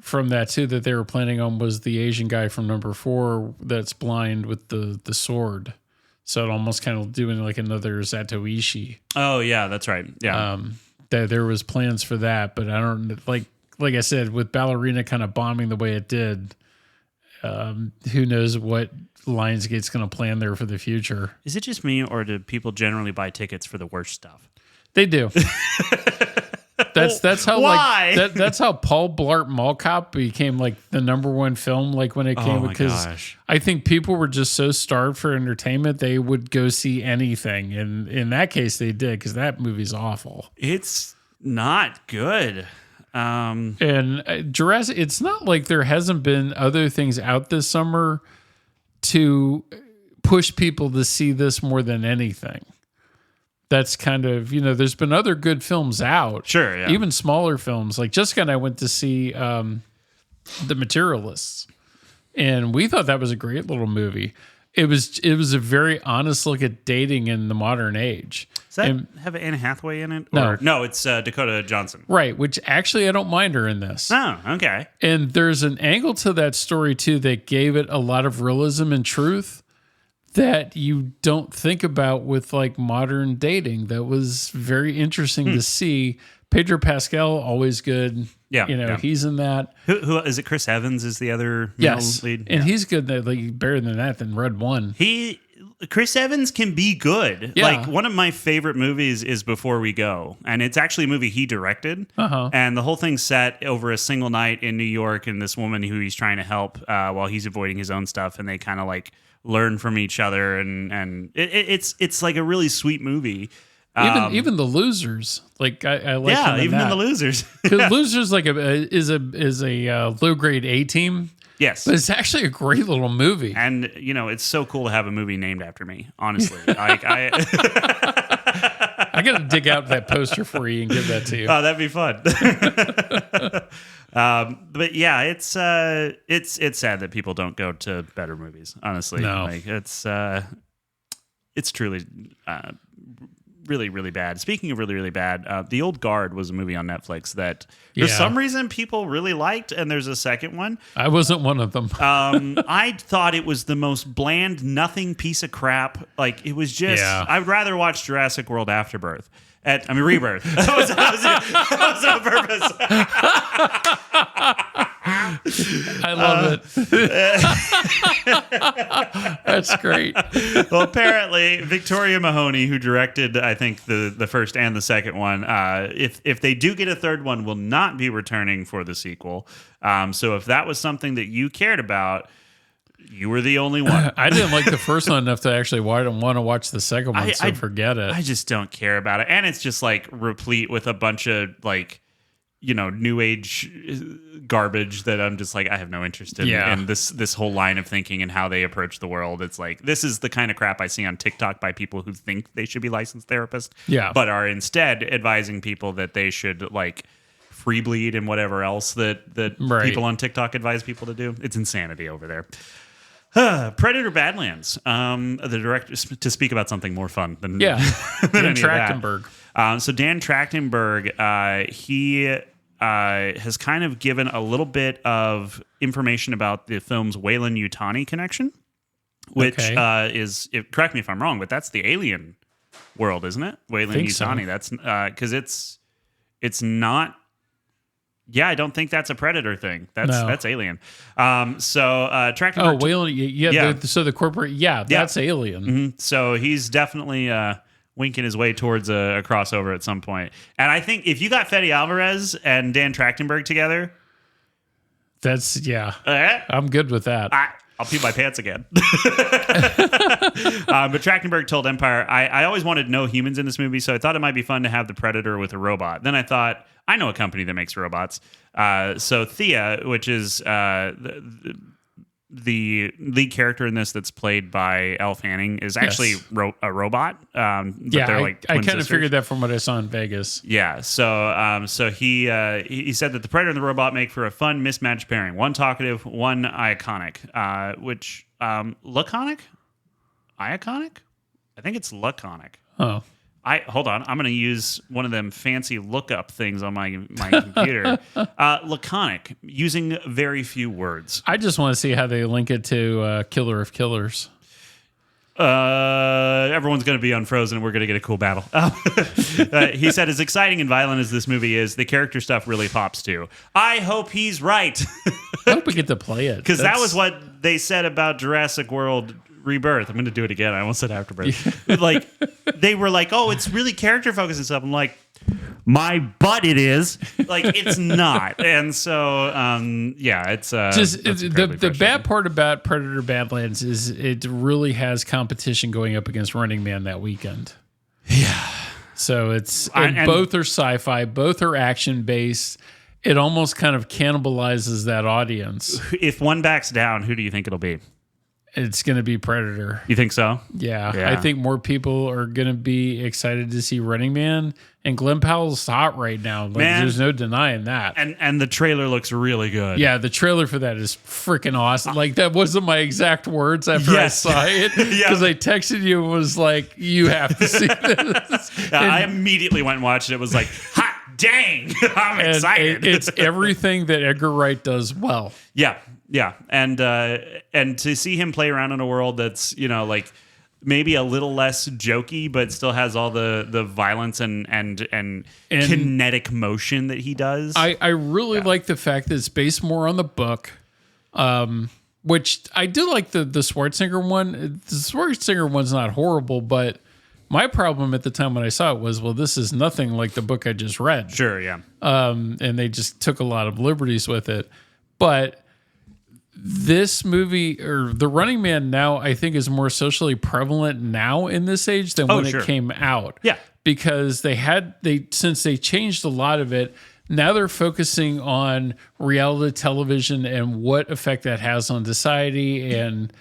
from that too that they were planning on was the Asian guy from number 4 that's blind with the sword. So it almost kind of doing like another Zatoichi. Oh yeah, that's right. Yeah. That there was plans for that, but I don't like I said, with Ballerina kind of bombing the way it did, who knows what Lionsgate's going to plan there for the future. Is it just me, or do people generally buy tickets for the worst stuff? They do. That's how why? That's how Paul Blart Mall Cop became like the number 1 film like when it came, because I think people were just so starved for entertainment they would go see anything, and in that case they did, because that movie's awful. It's not good. And Jurassic, it's not like there hasn't been other things out this summer to push people to see this more than anything. that's kind of, there's been other good films out. Sure, yeah. Even smaller films. Like Jessica and I went to see The Materialists, and we thought that was a great little movie. It was a very honest look at dating in the modern age. Does that have Anne Hathaway in it? No. No, it's Dakota Johnson. Right, which actually I don't mind her in this. Oh, okay. And there's an angle to that story, too, that gave it a lot of realism and truth that you don't think about with like modern dating. That was very interesting to see. Pedro Pascal, always good. Yeah, he's in that. Who is it? Chris Evans is the other lead. And he's good. Like better than that than Red One. Chris Evans can be good. Yeah. Like one of my favorite movies is Before We Go, and it's actually a movie he directed. And the whole thing's set over a single night in New York, and this woman who he's trying to help while he's avoiding his own stuff, and they kind of like learn from each other, and it's like a really sweet movie. Even the Losers, like I like. Yeah, him even that. in the Losers. Because Losers is a low grade A team. Yes, but it's actually a great little movie. And it's so cool to have a movie named after me. Honestly, like I got to dig out that poster for you and give that to you. Oh, that'd be fun. But yeah, it's sad that people don't go to better movies. Honestly, no. Like it's truly really, really bad. Speaking of really, really bad, The Old Guard was a movie on Netflix that for some reason people really liked, and there's a second one. I wasn't one of them. I thought it was the most bland, nothing piece of crap. Like it was just. Yeah. I'd rather watch Jurassic World Afterbirth. Rebirth. That was on purpose. I love it. That's great. Well, apparently, Victoria Mahoney, who directed, I think, the first and the second one, if they do get a third one, will not be returning for the sequel. So if that was something that you cared about, you were the only one. I didn't like the first one enough to actually want to watch the second one, so forget it. I just don't care about it. And it's just like replete with a bunch of like, new age garbage that I'm just like, I have no interest in. Yeah. And this whole line of thinking and how they approach the world. It's like, this is the kind of crap I see on TikTok by people who think they should be licensed therapists. Yeah. But are instead advising people that they should like free bleed and whatever else that Right. people on TikTok advise people to do. It's insanity over there. Predator Badlands. The director, to speak about something more fun than Dan any Trachtenberg. of that. So Dan Trachtenberg, he has kind of given a little bit of information about the film's Weyland-Yutani connection, which is, correct me if I'm wrong, but that's the alien world, isn't it? Weyland-Yutani. So. That's because it's not. Yeah, I don't think that's a Predator thing. That's Alien. Trachtenberg. Oh, Weyland. So the corporate. Yeah, that's Alien. Mm-hmm. So he's definitely winking his way towards a crossover at some point. And I think if you got Fede Alvarez and Dan Trachtenberg together, I'm good with that. I'll pee my pants again. But Trachtenberg told Empire, I always wanted no humans in this movie, so I thought it might be fun to have the Predator with a robot. Then I thought, I know a company that makes robots. So Thea, which is the lead character in this that's played by Elle Fanning, is actually a robot. I kind of figured that from what I saw in Vegas. Yeah, so he said that the Predator and the robot make for a fun mismatched pairing. One talkative, one iconic. Which laconic? Iaconic? I think it's laconic. Oh. Hold on. I'm going to use one of them fancy lookup things on my computer. Laconic, using very few words. I just want to see how they link it to Killer of Killers. Everyone's going to be unfrozen and we're going to get a cool battle. He said, as exciting and violent as this movie is, the character stuff really pops too. I hope he's right. I hope we get to play it. Because that was what they said about Jurassic World Rebirth. I'm going to do it again. I almost said Afterbirth. Like, they were like, oh, it's really character focused and stuff. I'm like, my butt it is. Like, it's not. And so, it's just the bad part about Predator Badlands is it really has competition going up against Running Man that weekend. Yeah. So both are sci-fi, both are action based. It almost kind of cannibalizes that audience. If one backs down, who do you think it'll be? it's going to be Predator. You think so? Yeah. I think more people are going to be excited to see Running Man. And Glenn Powell's hot right now. Like, there's no denying that. And the trailer looks really good. Yeah, the trailer for that is freaking awesome. Like, that wasn't my exact words after I saw it. Because I texted you and was like, you have to see this. I immediately went and watched it. It was like, hot dang, I'm excited. It's everything that Edgar Wright does well. Yeah. And to see him play around in a world that's, like, maybe a little less jokey, but still has all the violence and kinetic motion that he does. I really like the fact that it's based more on the book, which I do like the Schwarzenegger one. The Schwarzenegger one's not horrible, but my problem at the time when I saw it was, well, this is nothing like the book I just read. Sure, yeah. And they just took a lot of liberties with it. But this movie, or The Running Man now, I think is more socially prevalent now in this age than when it came out. Yeah. Because since they changed a lot of it, now they're focusing on reality television and what effect that has on society. And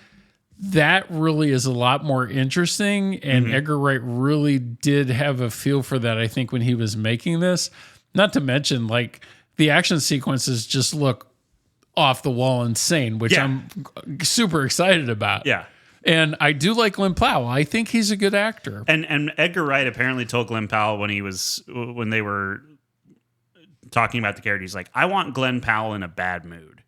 that really is a lot more interesting. And Edgar Wright really did have a feel for that, I think, when he was making this. Not to mention, like, the action sequences just look off the wall insane, which I'm super excited about. Yeah. And I do like Glenn Powell. I think he's a good actor. And Edgar Wright apparently told Glenn Powell when they were talking about the character, he's like, I want Glenn Powell in a bad mood.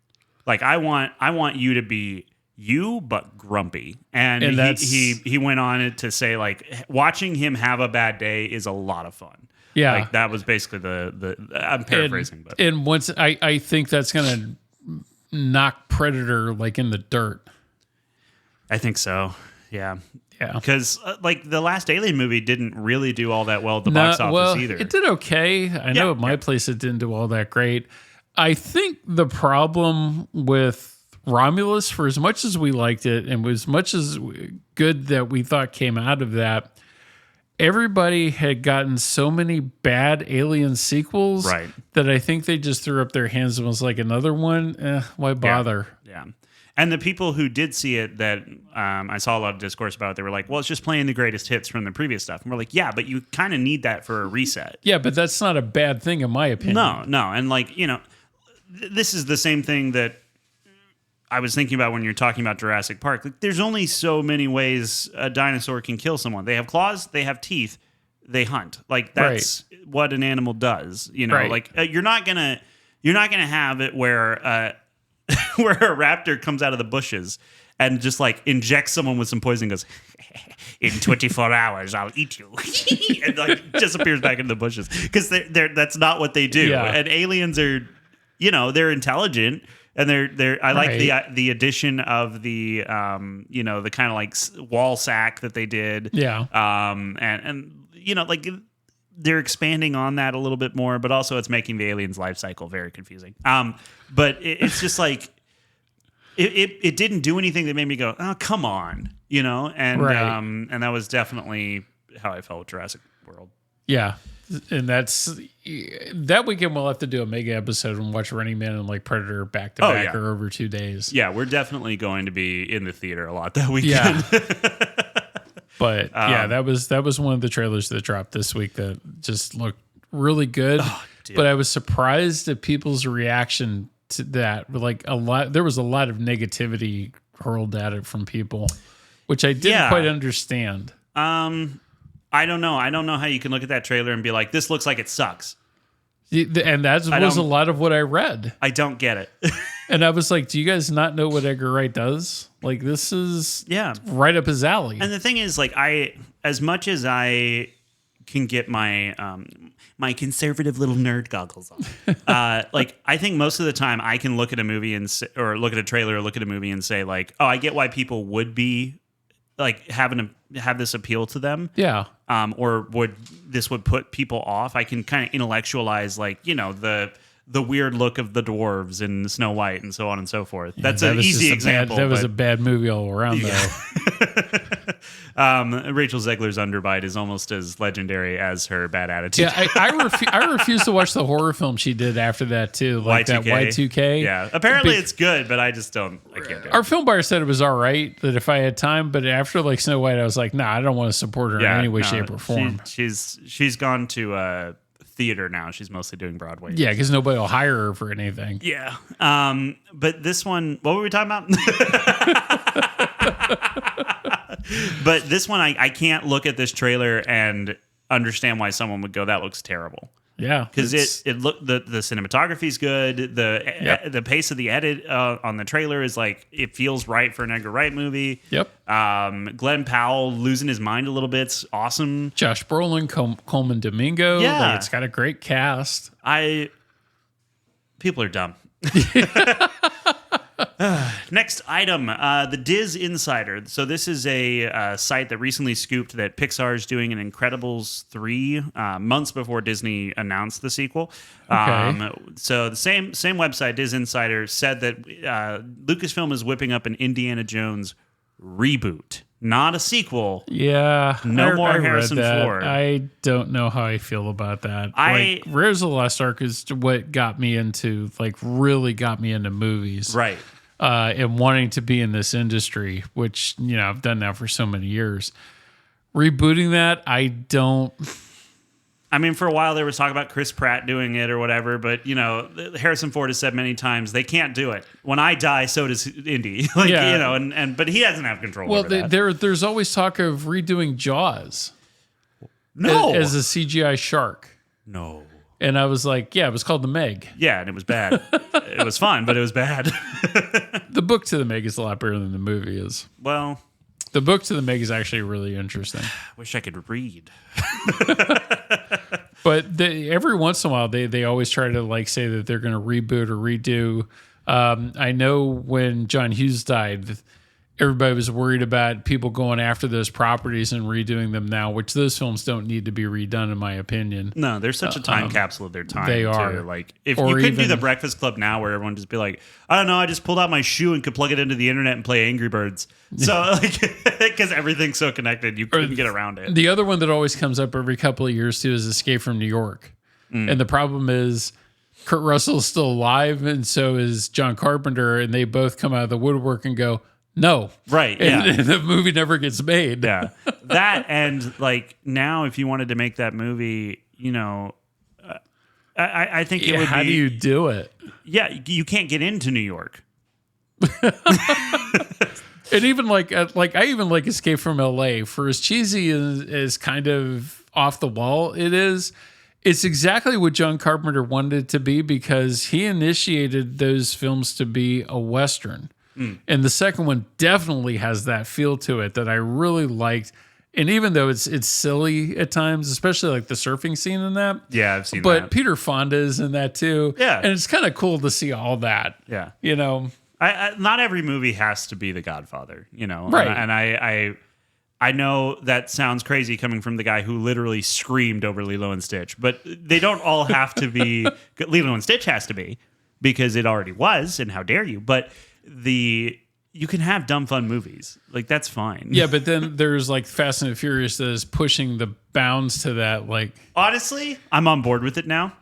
Like, I want you to be you, but grumpy. And he went on to say, like, watching him have a bad day is a lot of fun. Yeah. Like, that was basically the I'm paraphrasing, but once I think that's gonna knock Predator like in the dirt. I think so. Yeah. Yeah. Because like the last Alien movie didn't really do all that well at the box office either. It did okay. I know at my place it didn't do all that great. I think the problem with Romulus, for as much as we liked it and as much as good that we thought came out of that, everybody had gotten so many bad Alien sequels that I think they just threw up their hands and was like, another one? Why bother? Yeah. And the people who did see it that I saw a lot of discourse about, they were like, well, it's just playing the greatest hits from the previous stuff. And we're like, yeah, but you kind of need that for a reset. Yeah, but that's not a bad thing in my opinion. No. And like, this is the same thing that I was thinking about when you're talking about Jurassic Park. Like, there's only so many ways a dinosaur can kill someone. They have claws, they have teeth, they hunt. Like, that's what an animal does. Like you're not gonna have it where where a raptor comes out of the bushes and just like injects someone with some poison and goes, in 24 hours, I'll eat you. And like disappears back into the bushes. Because that's not what they do. Yeah. And aliens are, they're intelligent. And I like the addition of the the kind of like wall sack that they did. Yeah. And like they're expanding on that a little bit more, but also it's making the alien's life cycle very confusing. But it's just like it didn't do anything that made me go, oh, come on, and that was definitely how I felt with Jurassic World. Yeah. And that's that weekend we'll have to do a mega episode and watch Running Man and like Predator back to back or over 2 days. Yeah, we're definitely going to be in the theater a lot that weekend. Yeah. But that was one of the trailers that dropped this week that just looked really good. Oh, but I was surprised at people's reaction to that. Like there was a lot of negativity hurled at it from people, which I didn't quite understand. I don't know. I don't know how you can look at that trailer and be like, this looks like it sucks. And that was a lot of what I read. I don't get it. And I was like, do you guys not know what Edgar Wright does? Like, this is right up his alley. And the thing is, like, as much as I can get my my conservative little nerd goggles on, like, I think most of the time I can look at a movie or look at a trailer or look at a movie and say, like, oh, I get why people would be like have this appeal to them. Yeah. Or would put people off. I can kind of intellectualize, like, the weird look of the dwarves in Snow White and so on and so forth. That's an easy example. That was a bad movie all around, though. Rachel Zegler's underbite is almost as legendary as her bad attitude. Yeah, I refuse to watch the horror film she did after that too, like Y2K. that Y2K. Yeah, apparently it's good, but I can't do it. Our film buyer said it was all right, that if I had time, but after like Snow White, I was like, nah, I don't want to support her in any way, shape, or form. She's gone to theater now. She's mostly doing Broadway. Yeah, because nobody will hire her for anything. Yeah. But this one, what were we talking about? But this one, I can't look at this trailer and understand why someone would go, that looks terrible. Yeah, because it looked the cinematography is good. The pace of the edit on the trailer is like, it feels right for an Edgar Wright movie. Yep. Glenn Powell losing his mind a little bit's awesome. Josh Brolin, Coleman Domingo. Yeah, like, it's got a great cast. People are dumb. Next item, the Diz Insider. So this is a site that recently scooped that Pixar is doing an Incredibles 3 months before Disney announced the sequel. Okay. So the same website, Diz Insider, said that Lucasfilm is whipping up an Indiana Jones reboot, not a sequel. Yeah. No more Harrison Ford. I don't know how I feel about that. Raiders of the Lost Ark is what got me into, really got me into movies. Right. And wanting to be in this industry, which, I've done now for so many years. Rebooting that, I don't... I mean, for a while there was talk about Chris Pratt doing it or whatever, but, Harrison Ford has said many times they can't do it. When I die, so does Indy. But he doesn't have control over that. There's always talk of redoing Jaws. No. As a CGI shark. No. And I was like, yeah, it was called The Meg. Yeah, and it was bad. It was fun, but it was bad. The book to The Meg is a lot better than the movie is. Well, the book to The Meg is actually really interesting. Wish I could read. But every once in a while, they always try to say that they're going to reboot or redo. I know when John Hughes died, everybody was worried about people going after those properties and redoing them now, which those films don't need to be redone, in my opinion. No, they're such a time capsule of their time. They are. If you couldn't do the Breakfast Club now where everyone just be like, I don't know, I just pulled out my shoe and could plug it into the internet and play Angry Birds. So, because everything's so connected, you couldn't get around it. The other one that always comes up every couple of years, too, is Escape from New York. And the problem is Kurt Russell's still alive, and so is John Carpenter, and they both come out of the woodwork and go, no. Right. And the movie never gets made. Yeah. That and now if you wanted to make that movie, I think it would be. How do you do it? Yeah. You can't get into New York. And even I even like Escape from LA. For as cheesy as kind of off the wall it is, it's exactly what John Carpenter wanted it to be, because he initiated those films to be a Western. And the second one definitely has that feel to it that I really liked. And even though it's silly at times, especially the surfing scene in that. Yeah, I've seen that. But Peter Fonda's in that too. Yeah. And it's kind of cool to see all that. Yeah. Not every movie has to be The Godfather, Right. And I know that sounds crazy coming from the guy who literally screamed over Lilo and Stitch, but they don't all have to be. Lilo and Stitch has to be, because it already was, and how dare you. But you can have dumb fun movies, that's fine. Yeah, but then there's Fast and the Furious that is pushing the bounds to that. Honestly, I'm on board with it now.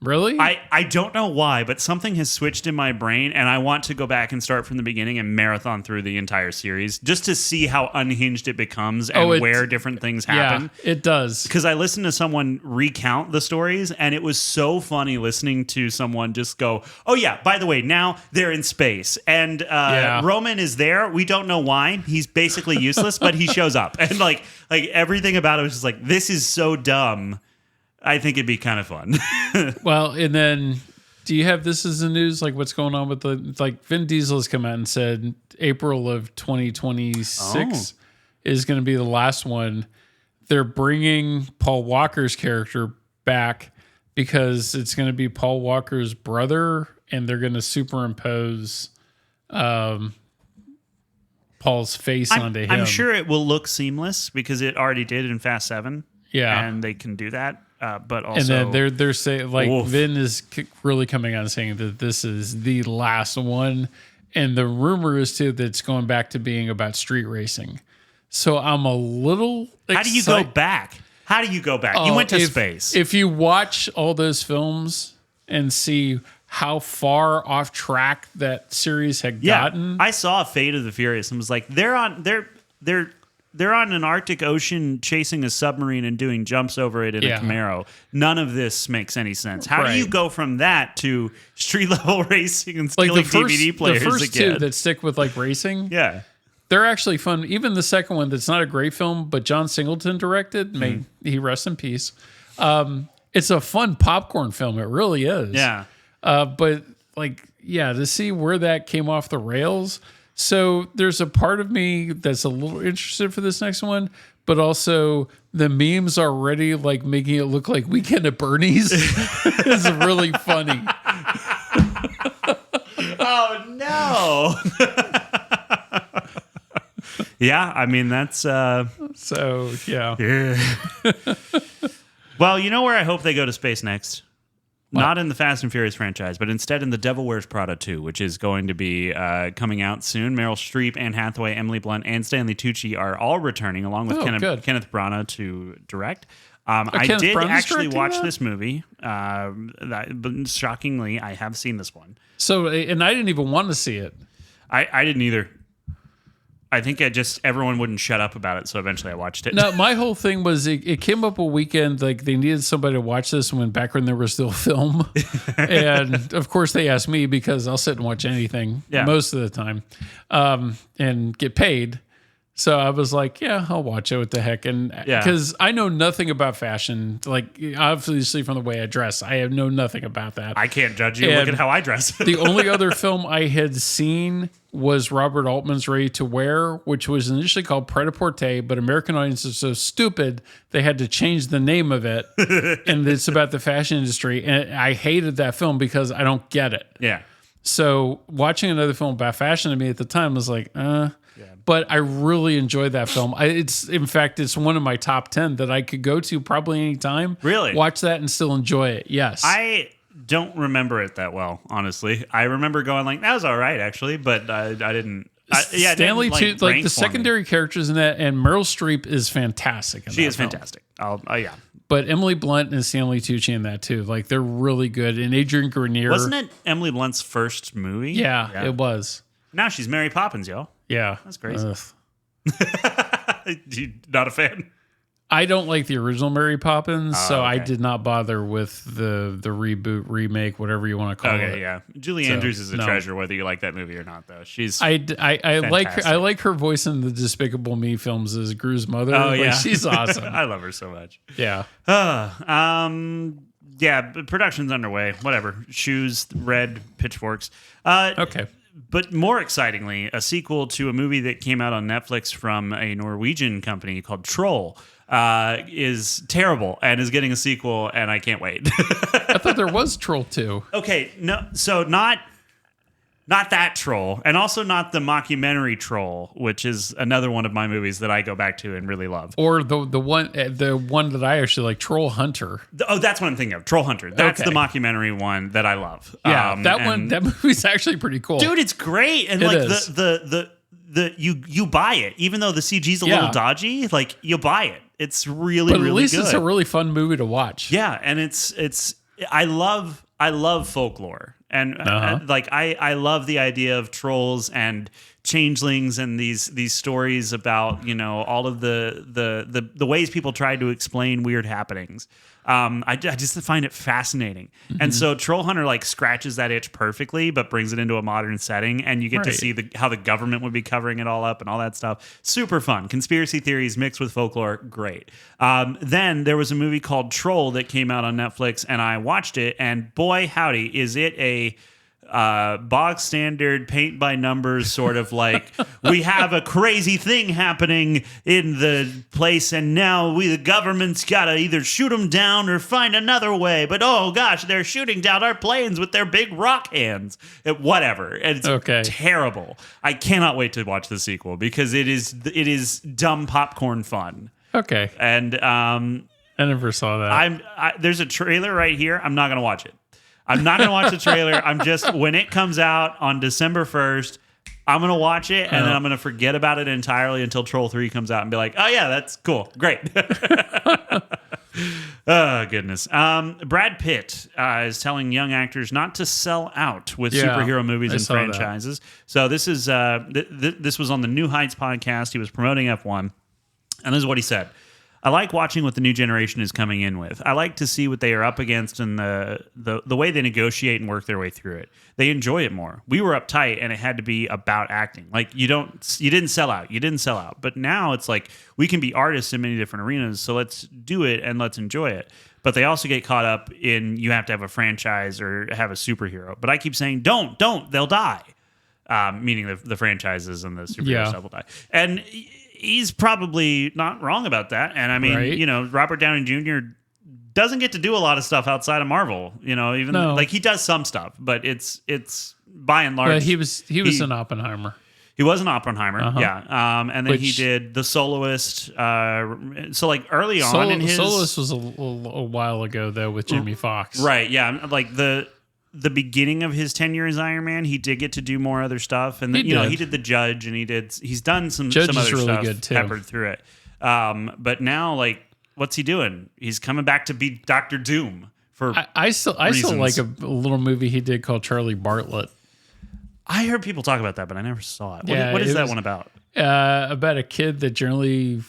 Really? I don't know why, but something has switched in my brain, and I want to go back and start from the beginning and marathon through the entire series just to see how unhinged it becomes and where different things happen. Yeah, it does. Because I listened to someone recount the stories, and it was so funny listening to someone just go, oh yeah, by the way, now they're in space, and Roman is there. We don't know why. He's basically useless, but he shows up. And everything about it was just this is so dumb. I think it'd be kind of fun. Well, and then do you have this as the news? What's going on with Vin Diesel has come out and said April of 2026 is going to be the last one. They're bringing Paul Walker's character back because it's going to be Paul Walker's brother, and they're going to superimpose Paul's face onto him. I'm sure it will look seamless because it already did in Fast 7. Yeah. And they can do that. But also, and then they're saying Vin is really coming out and saying that this is the last one, And the rumor is too that it's going back to being about street racing. So I'm a little How do you go back? How do you go back? You went to space. If you watch all those films and see how far off track that series had gotten. I saw Fate of the Furious and was like, they're on an Arctic Ocean chasing a submarine and doing jumps over it in a Camaro. None of this makes any sense. How do you go from that to street level racing and stealing DVD players again? The first two that stick with like racing, they're actually fun. Even the second one, that's not a great film, but John Singleton directed. May he rest in peace. It's a fun popcorn film. It really is. Yeah. But to see where that came off the rails. So there's a part of me that's a little interested for this next one, but also the memes already like making it look like Weekend at Bernie's is really funny. Oh no. Yeah, I mean that's so yeah. Well, you know where I hope they go to space next? What? Not in the Fast and Furious franchise, but instead in The Devil Wears Prada 2, which is going to be coming out soon. Meryl Streep, Anne Hathaway, Emily Blunt, and Stanley Tucci are all returning, along with Kenneth Branagh to direct. I did actually watch this movie. But shockingly, I have seen this one. So, and I didn't even want to see it. I didn't either. I think everyone wouldn't shut up about it, so eventually I watched it. No, my whole thing was it came up a weekend, like they needed somebody to watch this back when there was still film. And of course they asked me because I'll sit and watch anything most of the time and get paid. So I was like, yeah, I'll watch it. What the heck? And because I know nothing about fashion, like obviously from the way I dress, I know nothing about that. I can't judge you. Look at how I dress. The only other film I had seen was Robert Altman's Ready to Wear, which was initially called Pret-a-Porter, but American audiences are so stupid they had to change the name of it. And it's about the fashion industry. And I hated that film because I don't get it. Yeah. So watching another film about fashion to me at the time was like, But I really enjoyed that film. It's one of my top 10 that I could go to probably anytime. Really? Watch that and still enjoy it. Yes. I don't remember it that well, honestly. I remember going like, that was all right, actually, but I didn't. Stanley, too, like the secondary characters in that, and Meryl Streep is fantastic. She is fantastic. But Emily Blunt and Stanley Tucci in that too. Like they're really good. And Adrian Grenier. Wasn't it Emily Blunt's first movie? Yeah, it was. Now she's Mary Poppins, y'all. Yeah. That's crazy. You not a fan? I don't like the original Mary Poppins, so okay. I did not bother with the reboot, remake, whatever you want to call it. Okay, yeah. Julie Andrews is a treasure, whether you like that movie or not, though. She's I like her voice in the Despicable Me films as Gru's mother. Oh, yeah. She's awesome. I love her so much. Yeah. Yeah, production's underway. Whatever. Shoes, red, pitchforks. Okay. But more excitingly, a sequel to a movie that came out on Netflix from a Norwegian company called Troll is terrible and is getting a sequel, and I can't wait. I thought there was Troll 2. Okay, no, so not that Troll, and also not the mockumentary Troll, which is another one of my movies that I go back to and really love. Or the one that I actually like, Troll Hunter. That's what I'm thinking of, Troll Hunter. That's the mockumentary one that I love. Yeah, that movie's actually pretty cool, dude. It's great, and you buy it, even though the CG's a little dodgy. Like you buy it. It's really, but at really least good. It's a really fun movie to watch. Yeah, and it's I love folklore. And I love the idea of trolls and changelings and these stories about, all of the ways people try to explain weird happenings. I just find it fascinating. Mm-hmm. And so Troll Hunter scratches that itch perfectly, but brings it into a modern setting, and you get to see how the government would be covering it all up and all that stuff. Super fun. Conspiracy theories mixed with folklore. Great. Then there was a movie called Troll that came out on Netflix, and I watched it, and boy, howdy, is it a bog standard paint by numbers sort of we have a crazy thing happening in the place, and now the government's got to either shoot them down or find another way, but oh gosh, they're shooting down our planes with their big rock hands. Whatever. And it's terrible. I cannot wait to watch the sequel because it is dumb popcorn fun. Okay. And I never saw that. There's a trailer right here. I'm not going to watch it. I'm not going to watch the trailer. When it comes out on December 1st, I'm going to watch it, and then I'm going to forget about it entirely until Troll 3 comes out and be like, oh, yeah, that's cool. Great. Oh, goodness. Brad Pitt is telling young actors not to sell out with superhero movies and franchises. So this is this was on the New Heights podcast. He was promoting F1, and this is what he said. I like watching what the new generation is coming in with. I like to see what they are up against and the way they negotiate and work their way through it. They enjoy it more. We were uptight and it had to be about acting. Like you didn't sell out. You didn't sell out. But now it's like we can be artists in many different arenas. So let's do it and let's enjoy it. But they also get caught up in you have to have a franchise or have a superhero. But I keep saying don't, they'll die. Meaning the franchises and the superhero stuff will die. And he's probably not wrong about that. And I mean, Robert Downey Jr. doesn't get to do a lot of stuff outside of Marvel. Like he does some stuff, but it's by and large. But he was an Oppenheimer. He was an Oppenheimer, yeah. And then he did The Soloist. So like early on in his Soloist was a while ago though with Jamie Foxx, right? Yeah, like the beginning of his tenure as Iron Man, he did get to do more other stuff, and he did The Judge, and he's done some other really stuff good too. peppered through it. But now, like, what's he doing? He's coming back to be Dr. Doom for. I still like a little movie he did called Charlie Bartlett. I heard people talk about that, but I never saw it. What is that one about? About a kid that generally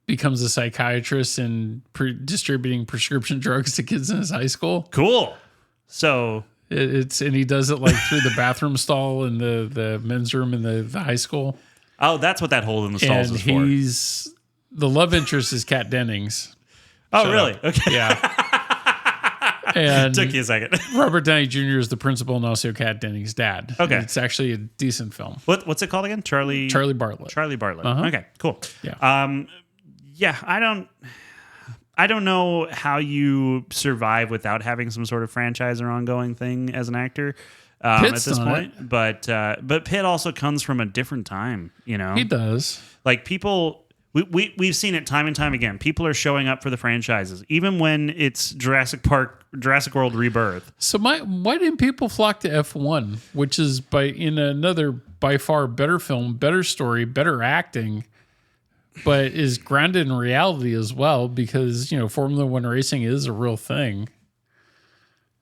becomes a psychiatrist and distributing prescription drugs to kids in his high school. Cool. So. And he does it like through the bathroom stall in the men's room in the high school. Oh, that's what that hole in the stalls is for. The love interest is Kat Dennings. Oh, really? Okay. Yeah. And took you a second. Robert Downey Jr. is the principal and also Kat Dennings' dad. Okay. And it's actually a decent film. What's it called again? Charlie Bartlett. Charlie Bartlett. Uh-huh. Okay, cool. Yeah. Yeah, I don't know how you survive without having some sort of franchise or ongoing thing as an actor at this point. But Pitt also comes from a different time, He does. Like people, we've seen it time and time again. People are showing up for the franchises, even when it's Jurassic World Rebirth. So why didn't people flock to F1, which is another by far better film, better story, better acting, but is grounded in reality as well because, Formula One racing is a real thing.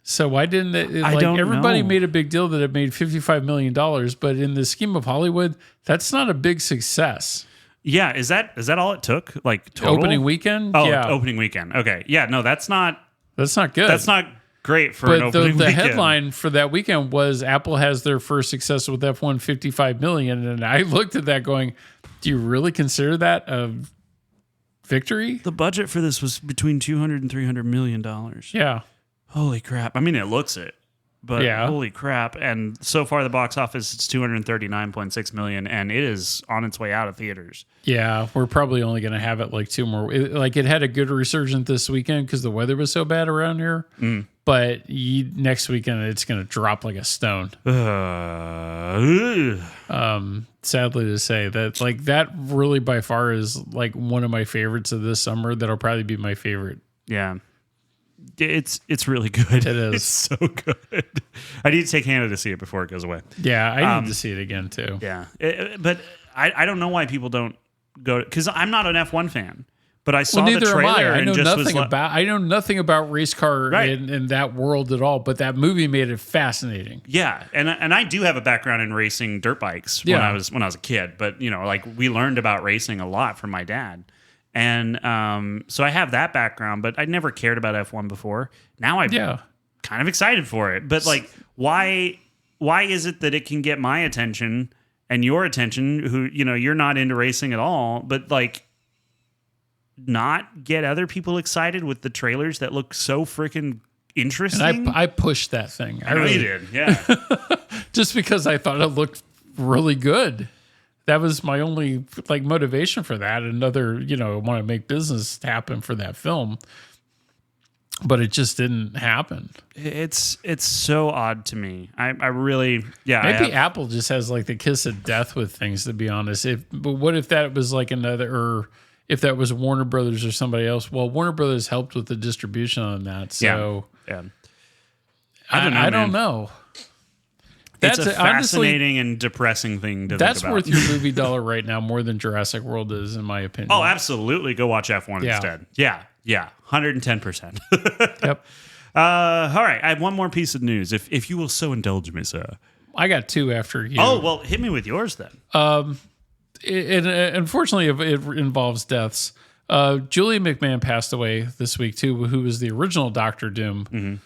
So why didn't it? Everybody made a big deal that it made $55 million, but in the scheme of Hollywood, that's not a big success. Yeah, is that all it took? Like total? Opening weekend? Oh, yeah. Opening weekend. Okay, yeah, no, that's not good. That's not great for an opening weekend. The headline for that weekend was Apple has their first success with F1, $55 million, and I looked at that going, do you really consider that a victory? The budget for this was between $200 and $300 million. Yeah. Holy crap. I mean, it looks it, but holy crap. And so far, the box office, it's $239.6 million, and it is on its way out of theaters. Yeah, we're probably only going to have it like two more. It had a good resurgence this weekend because the weather was so bad around here. But next weekend, it's going to drop like a stone. Sadly to say that really by far is like one of my favorites of this summer. That'll probably be my favorite. Yeah. It's really good. It is. It's so good. I need to take Hannah to see it before it goes away. Yeah, I need to see it again too. Yeah. But I don't know why people don't go because I'm not an F1 fan. But I saw the trailer and just was like, I know nothing about race car in that world at all, but that movie made it fascinating. Yeah, and I do have a background in racing dirt bikes when I was a kid, but like we learned about racing a lot from my dad. And so I have that background, but I never cared about F1 before. Now I'm kind of excited for it. But like why is it that it can get my attention and your attention who you're not into racing at all, but like not get other people excited with the trailers that look so freaking interesting? And I pushed that thing. I know you did, yeah. Just because I thought it looked really good. That was my only motivation for that. Another, I want to make business happen for that film. But it just didn't happen. It's so odd to me. I really, Maybe Apple just has like the kiss of death with things, to be honest. But what if that was like or if that was Warner Brothers or somebody else? Well, Warner Brothers helped with the distribution on that. So yeah. I don't know. It's a fascinating and depressing thing to think about. That's worth your movie dollar right now more than Jurassic World is, in my opinion. Oh, absolutely. Go watch F1 instead. Yeah, 110%. Yep. All right, I have one more piece of news, if you will so indulge me, sir. I got two after you. Oh, well, hit me with yours then. Unfortunately, it involves deaths. Julie McMahon passed away this week, too, who was the original Doctor Doom.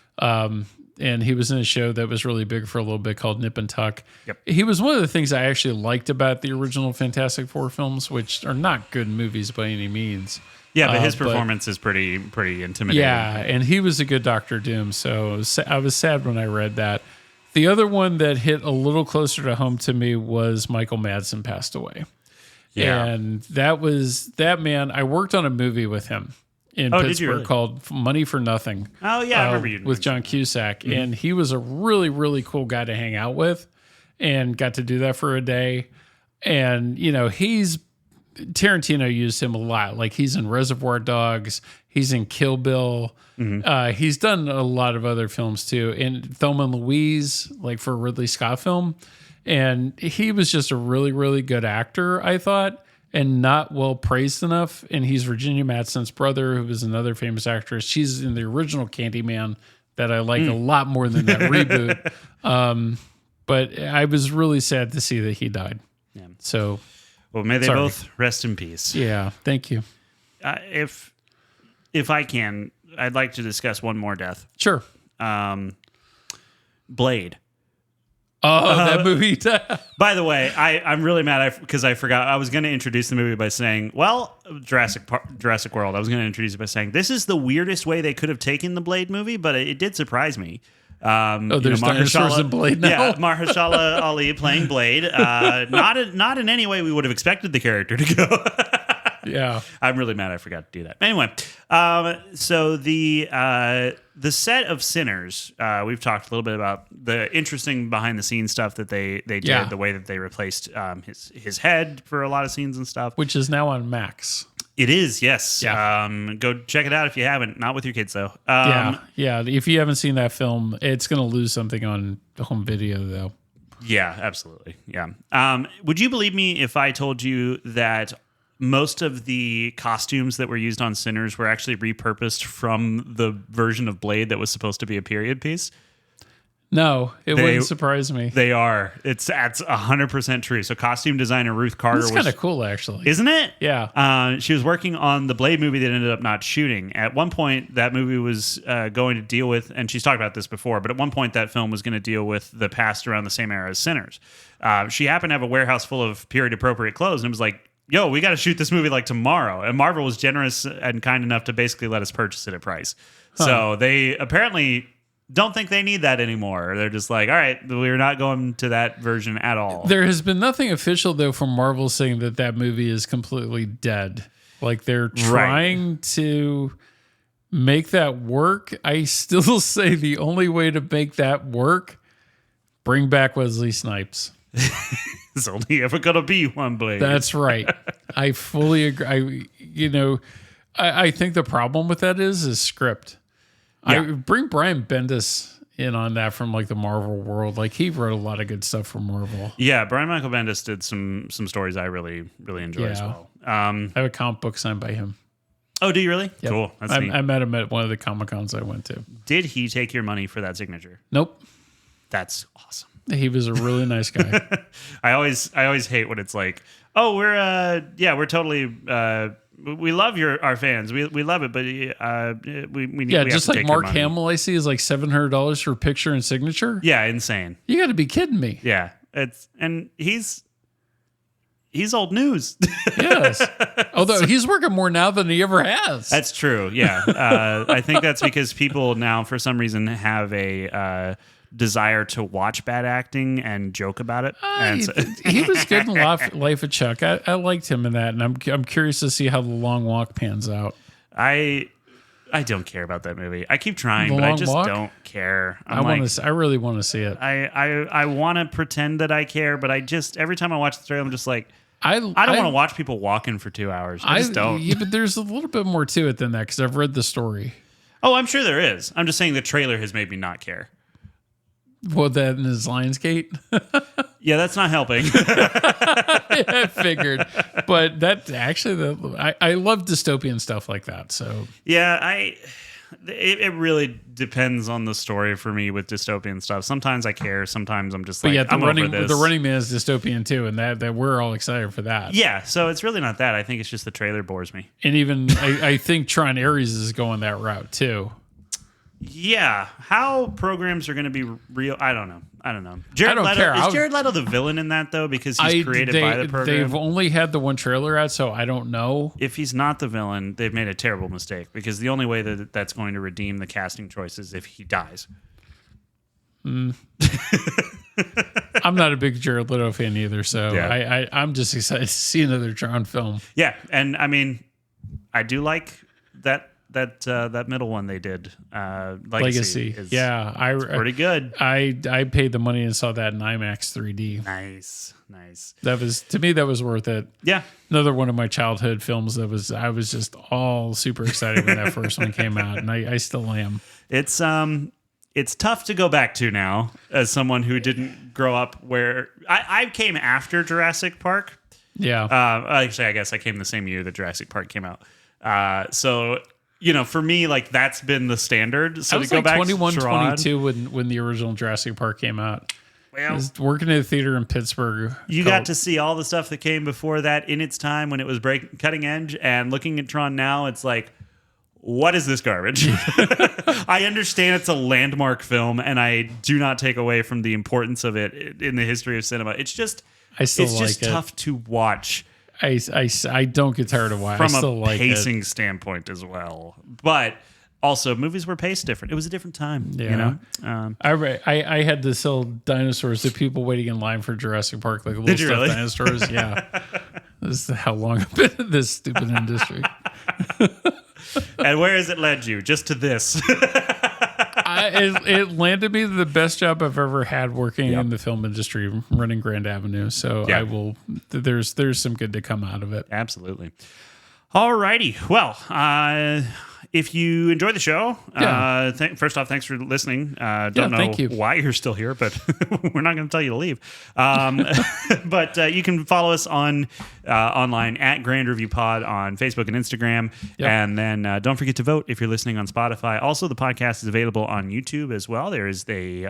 And he was in a show that was really big for a little bit called Nip and Tuck. Yep. He was one of the things I actually liked about the original Fantastic Four films, which are not good movies by any means. Yeah, but his performance is pretty intimidating. Yeah, and he was a good Doctor Doom, so I was sad when I read that. The other one that hit a little closer to home to me was Michael Madsen passed away. Yeah. And that man, I worked on a movie with him in Pittsburgh called Money for Nothing. Oh, yeah, I remember you. With John Cusack. And he was a really, really cool guy to hang out with and got to do that for a day. And, Tarantino used him a lot. Like, he's in Reservoir Dogs. He's in Kill Bill. He's done a lot of other films, too. And Thelma and Louise, like for a Ridley Scott film. And he was just a really, really good actor, I thought, and not well praised enough. And he's Virginia Madsen's brother, who was another famous actress. She's in the original Candyman that I like a lot more than that reboot. But I was really sad to see that he died. Yeah. So, well, may they both rest in peace. Yeah, thank you. If I can, I'd like to discuss one more death. Sure. Blade. Oh, that movie. By the way, I'm really mad because I forgot. I was going to introduce the movie by saying, well, Jurassic World. I was going to introduce it by saying, this is the weirdest way they could have taken the Blade movie, but it did surprise me. There's dinosaurs in Blade now? Yeah, Mahershala Ali playing Blade. Not in any way we would have expected the character to go. Yeah. I'm really mad I forgot to do that. Anyway, so the set of Sinners, we've talked a little bit about the interesting behind-the-scenes stuff that they did, the way that they replaced his head for a lot of scenes and stuff. Which is now on Max. It is, yes. Yeah. Go check it out if you haven't. Not with your kids, though. Yeah. If you haven't seen that film, it's going to lose something on home video, though. Yeah, absolutely. Yeah. Would you believe me if I told you that most of the costumes that were used on Sinners were actually repurposed from the version of Blade that was supposed to be a period piece? No, it wouldn't surprise me. They are. That's 100% true. So costume designer Ruth Carter was kind of cool, actually. Isn't it? Yeah. She was working on the Blade movie that ended up not shooting. At one point, that movie was going to deal with, and she's talked about this before, but at one point that film was going to deal with the past around the same era as Sinners. She happened to have a warehouse full of period-appropriate clothes, and it was like, yo, we got to shoot this movie like tomorrow. And Marvel was generous and kind enough to basically let us purchase it at price. So they apparently don't think they need that anymore. They're just like, all right, we're not going to that version at all. There has been nothing official, though, from Marvel saying that movie is completely dead. Like, they're trying to make that work. I still say the only way to make that work, bring back Wesley Snipes. There's only ever going to be one Blade. That's right. I fully agree. I think the problem with that is script. Yeah. I bring Brian Bendis in on that from like the Marvel world. Like, he wrote a lot of good stuff for Marvel. Yeah, Brian Michael Bendis did some stories I really enjoy as well. I have a comic book signed by him. Oh, do you really? Yep. Cool. That's neat. I met him at one of the Comic-Cons I went to. Did he take your money for that signature? Nope. That's awesome. He was a really nice guy. I always hate when it's like, oh, we're totally we love our fans. We love it, but we need just like Mark Hamill I see is like $700 for picture and signature. Yeah, insane. You got to be kidding me. Yeah, he's old news. Yes. Although he's working more now than he ever has. That's true. Yeah. I think that's because people now, for some reason, have a desire to watch bad acting and joke about it. He was good in Life of Chuck. I liked him in that, and I'm curious to see how The Long Walk pans out. I don't care about that movie. I keep trying, but I just don't care. I really want to see it. I want to pretend that I care, but every time I watch the trailer, I'm just like, I don't want to watch people walking for 2 hours. I just don't. Yeah, but there's a little bit more to it than that because I've read the story. Oh, I'm sure there is. I'm just saying the trailer has made me not care. Well, that in his Lionsgate. Yeah, that's not helping. I figured, but that actually, I love dystopian stuff like that. So Yeah, it really depends on the story for me with dystopian stuff. Sometimes I care. Sometimes I'm just like, yeah, I'm over this. the Running Man is dystopian too, and that we're all excited for that. Yeah, so it's really not that. I think it's just the trailer bores me. And even I think Tron Ares is going that route too. Yeah, how programs are going to be real? I don't know. I don't care. Is Jared Leto the villain in that though? Because he's created by the program. They've only had the one trailer out, so I don't know. If he's not the villain, they've made a terrible mistake because the only way that's going to redeem the casting choice is if he dies. I'm not a big Jared Leto fan either, so yeah. I'm just excited to see another Tron film. Yeah, and I mean, I do like that middle one they did. Legacy. Is pretty good. I paid the money and saw that in IMAX 3D. Nice. That was worth it. Yeah. Another one of my childhood films I was just all super excited when that first one came out, and I still am. It's tough to go back to now as someone who didn't grow up where I came after Jurassic Park. Yeah. Actually, I guess I came the same year that Jurassic Park came out. So for me, like that's been the standard. So I was to go back 21, to Tron, 22 when the original Jurassic Park came out. Well, I was working at a theater in Pittsburgh. You got to see all the stuff that came before that in its time when it was cutting edge. And looking at Tron now, it's like, what is this garbage? I understand it's a landmark film, and I do not take away from the importance of it in the history of cinema. It's just, tough to watch. I don't get tired of why. From a pacing standpoint as well. But also, movies were paced different. It was a different time, I had to sell dinosaurs to people waiting in line for Jurassic Park, like little stuffed dinosaurs. Yeah. This is how long I've been in this stupid industry. And where has it led you? Just to this. It landed me the best job I've ever had working in the film industry, running Grand Avenue. So I will. There's some good to come out of it. Absolutely. All righty. Well, if you enjoy the show, first off, thanks for listening. Don't know why you're still here, but we're not going to tell you to leave. But you can follow us on online at Grand Review Pod on Facebook and Instagram. Yep. And then don't forget to vote if you're listening on Spotify. Also, the podcast is available on YouTube as well. There is the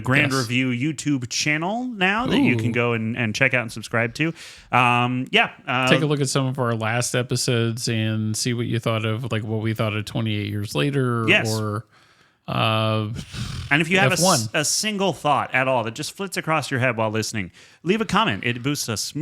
Grand Review YouTube channel now that you can go and check out and subscribe to. Take a look at some of our last episodes and see what you thought of, like what we thought of 28 years later. Yes. Or and if you have a single thought at all that just flits across your head while listening, leave a comment. It boosts us.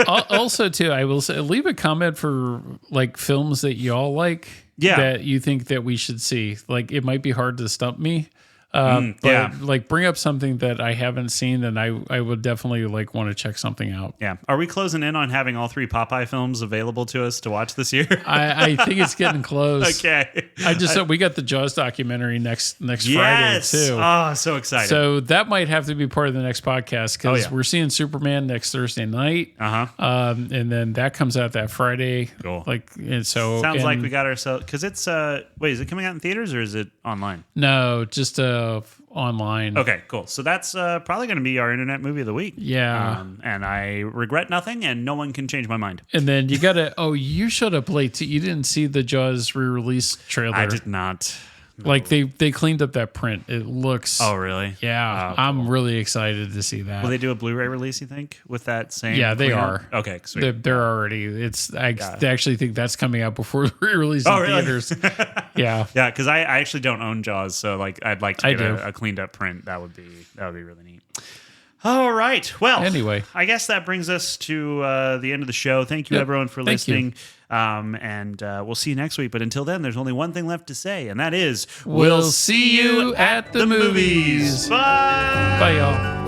Also, too, I will say, leave a comment for like films that y'all like that you think that we should see. Like, it might be hard to stump me. But like bring up something that I haven't seen, and I would definitely like want to check something out. Yeah. Are we closing in on having all 3 Popeye films available to us to watch this year? I think it's getting close. Okay. I just we got the Jaws documentary next Friday too. Oh, so excited. So that might have to be part of the next podcast because we're seeing Superman next Thursday night. And then that comes out that Friday. Cool. Sounds like we got ourselves, because it's wait, is it coming out in theaters or is it online? No, just online. Okay, cool. So that's probably going to be our internet movie of the week. Yeah. And I regret nothing, and no one can change my mind. And then you got to, you showed up late too. You didn't see the Jaws re-release trailer. I did not. No. Like they cleaned up that print. It looks. Oh, really? Yeah. Oh, cool. I'm really excited to see that. Will they do a Blu-ray release, you think, with that same? Yeah, they are. Okay, sweet. They're already. They actually think that's coming out before re-release in theaters. Yeah. Yeah, because I actually don't own Jaws, so like I'd like to get a cleaned up print. That would be really neat. All right. Well, anyway, I guess that brings us to the end of the show. Thank you, everyone, for listening. And we'll see you next week. But until then, there's only one thing left to say, and that is we'll see you at the movies. Bye. Bye, y'all.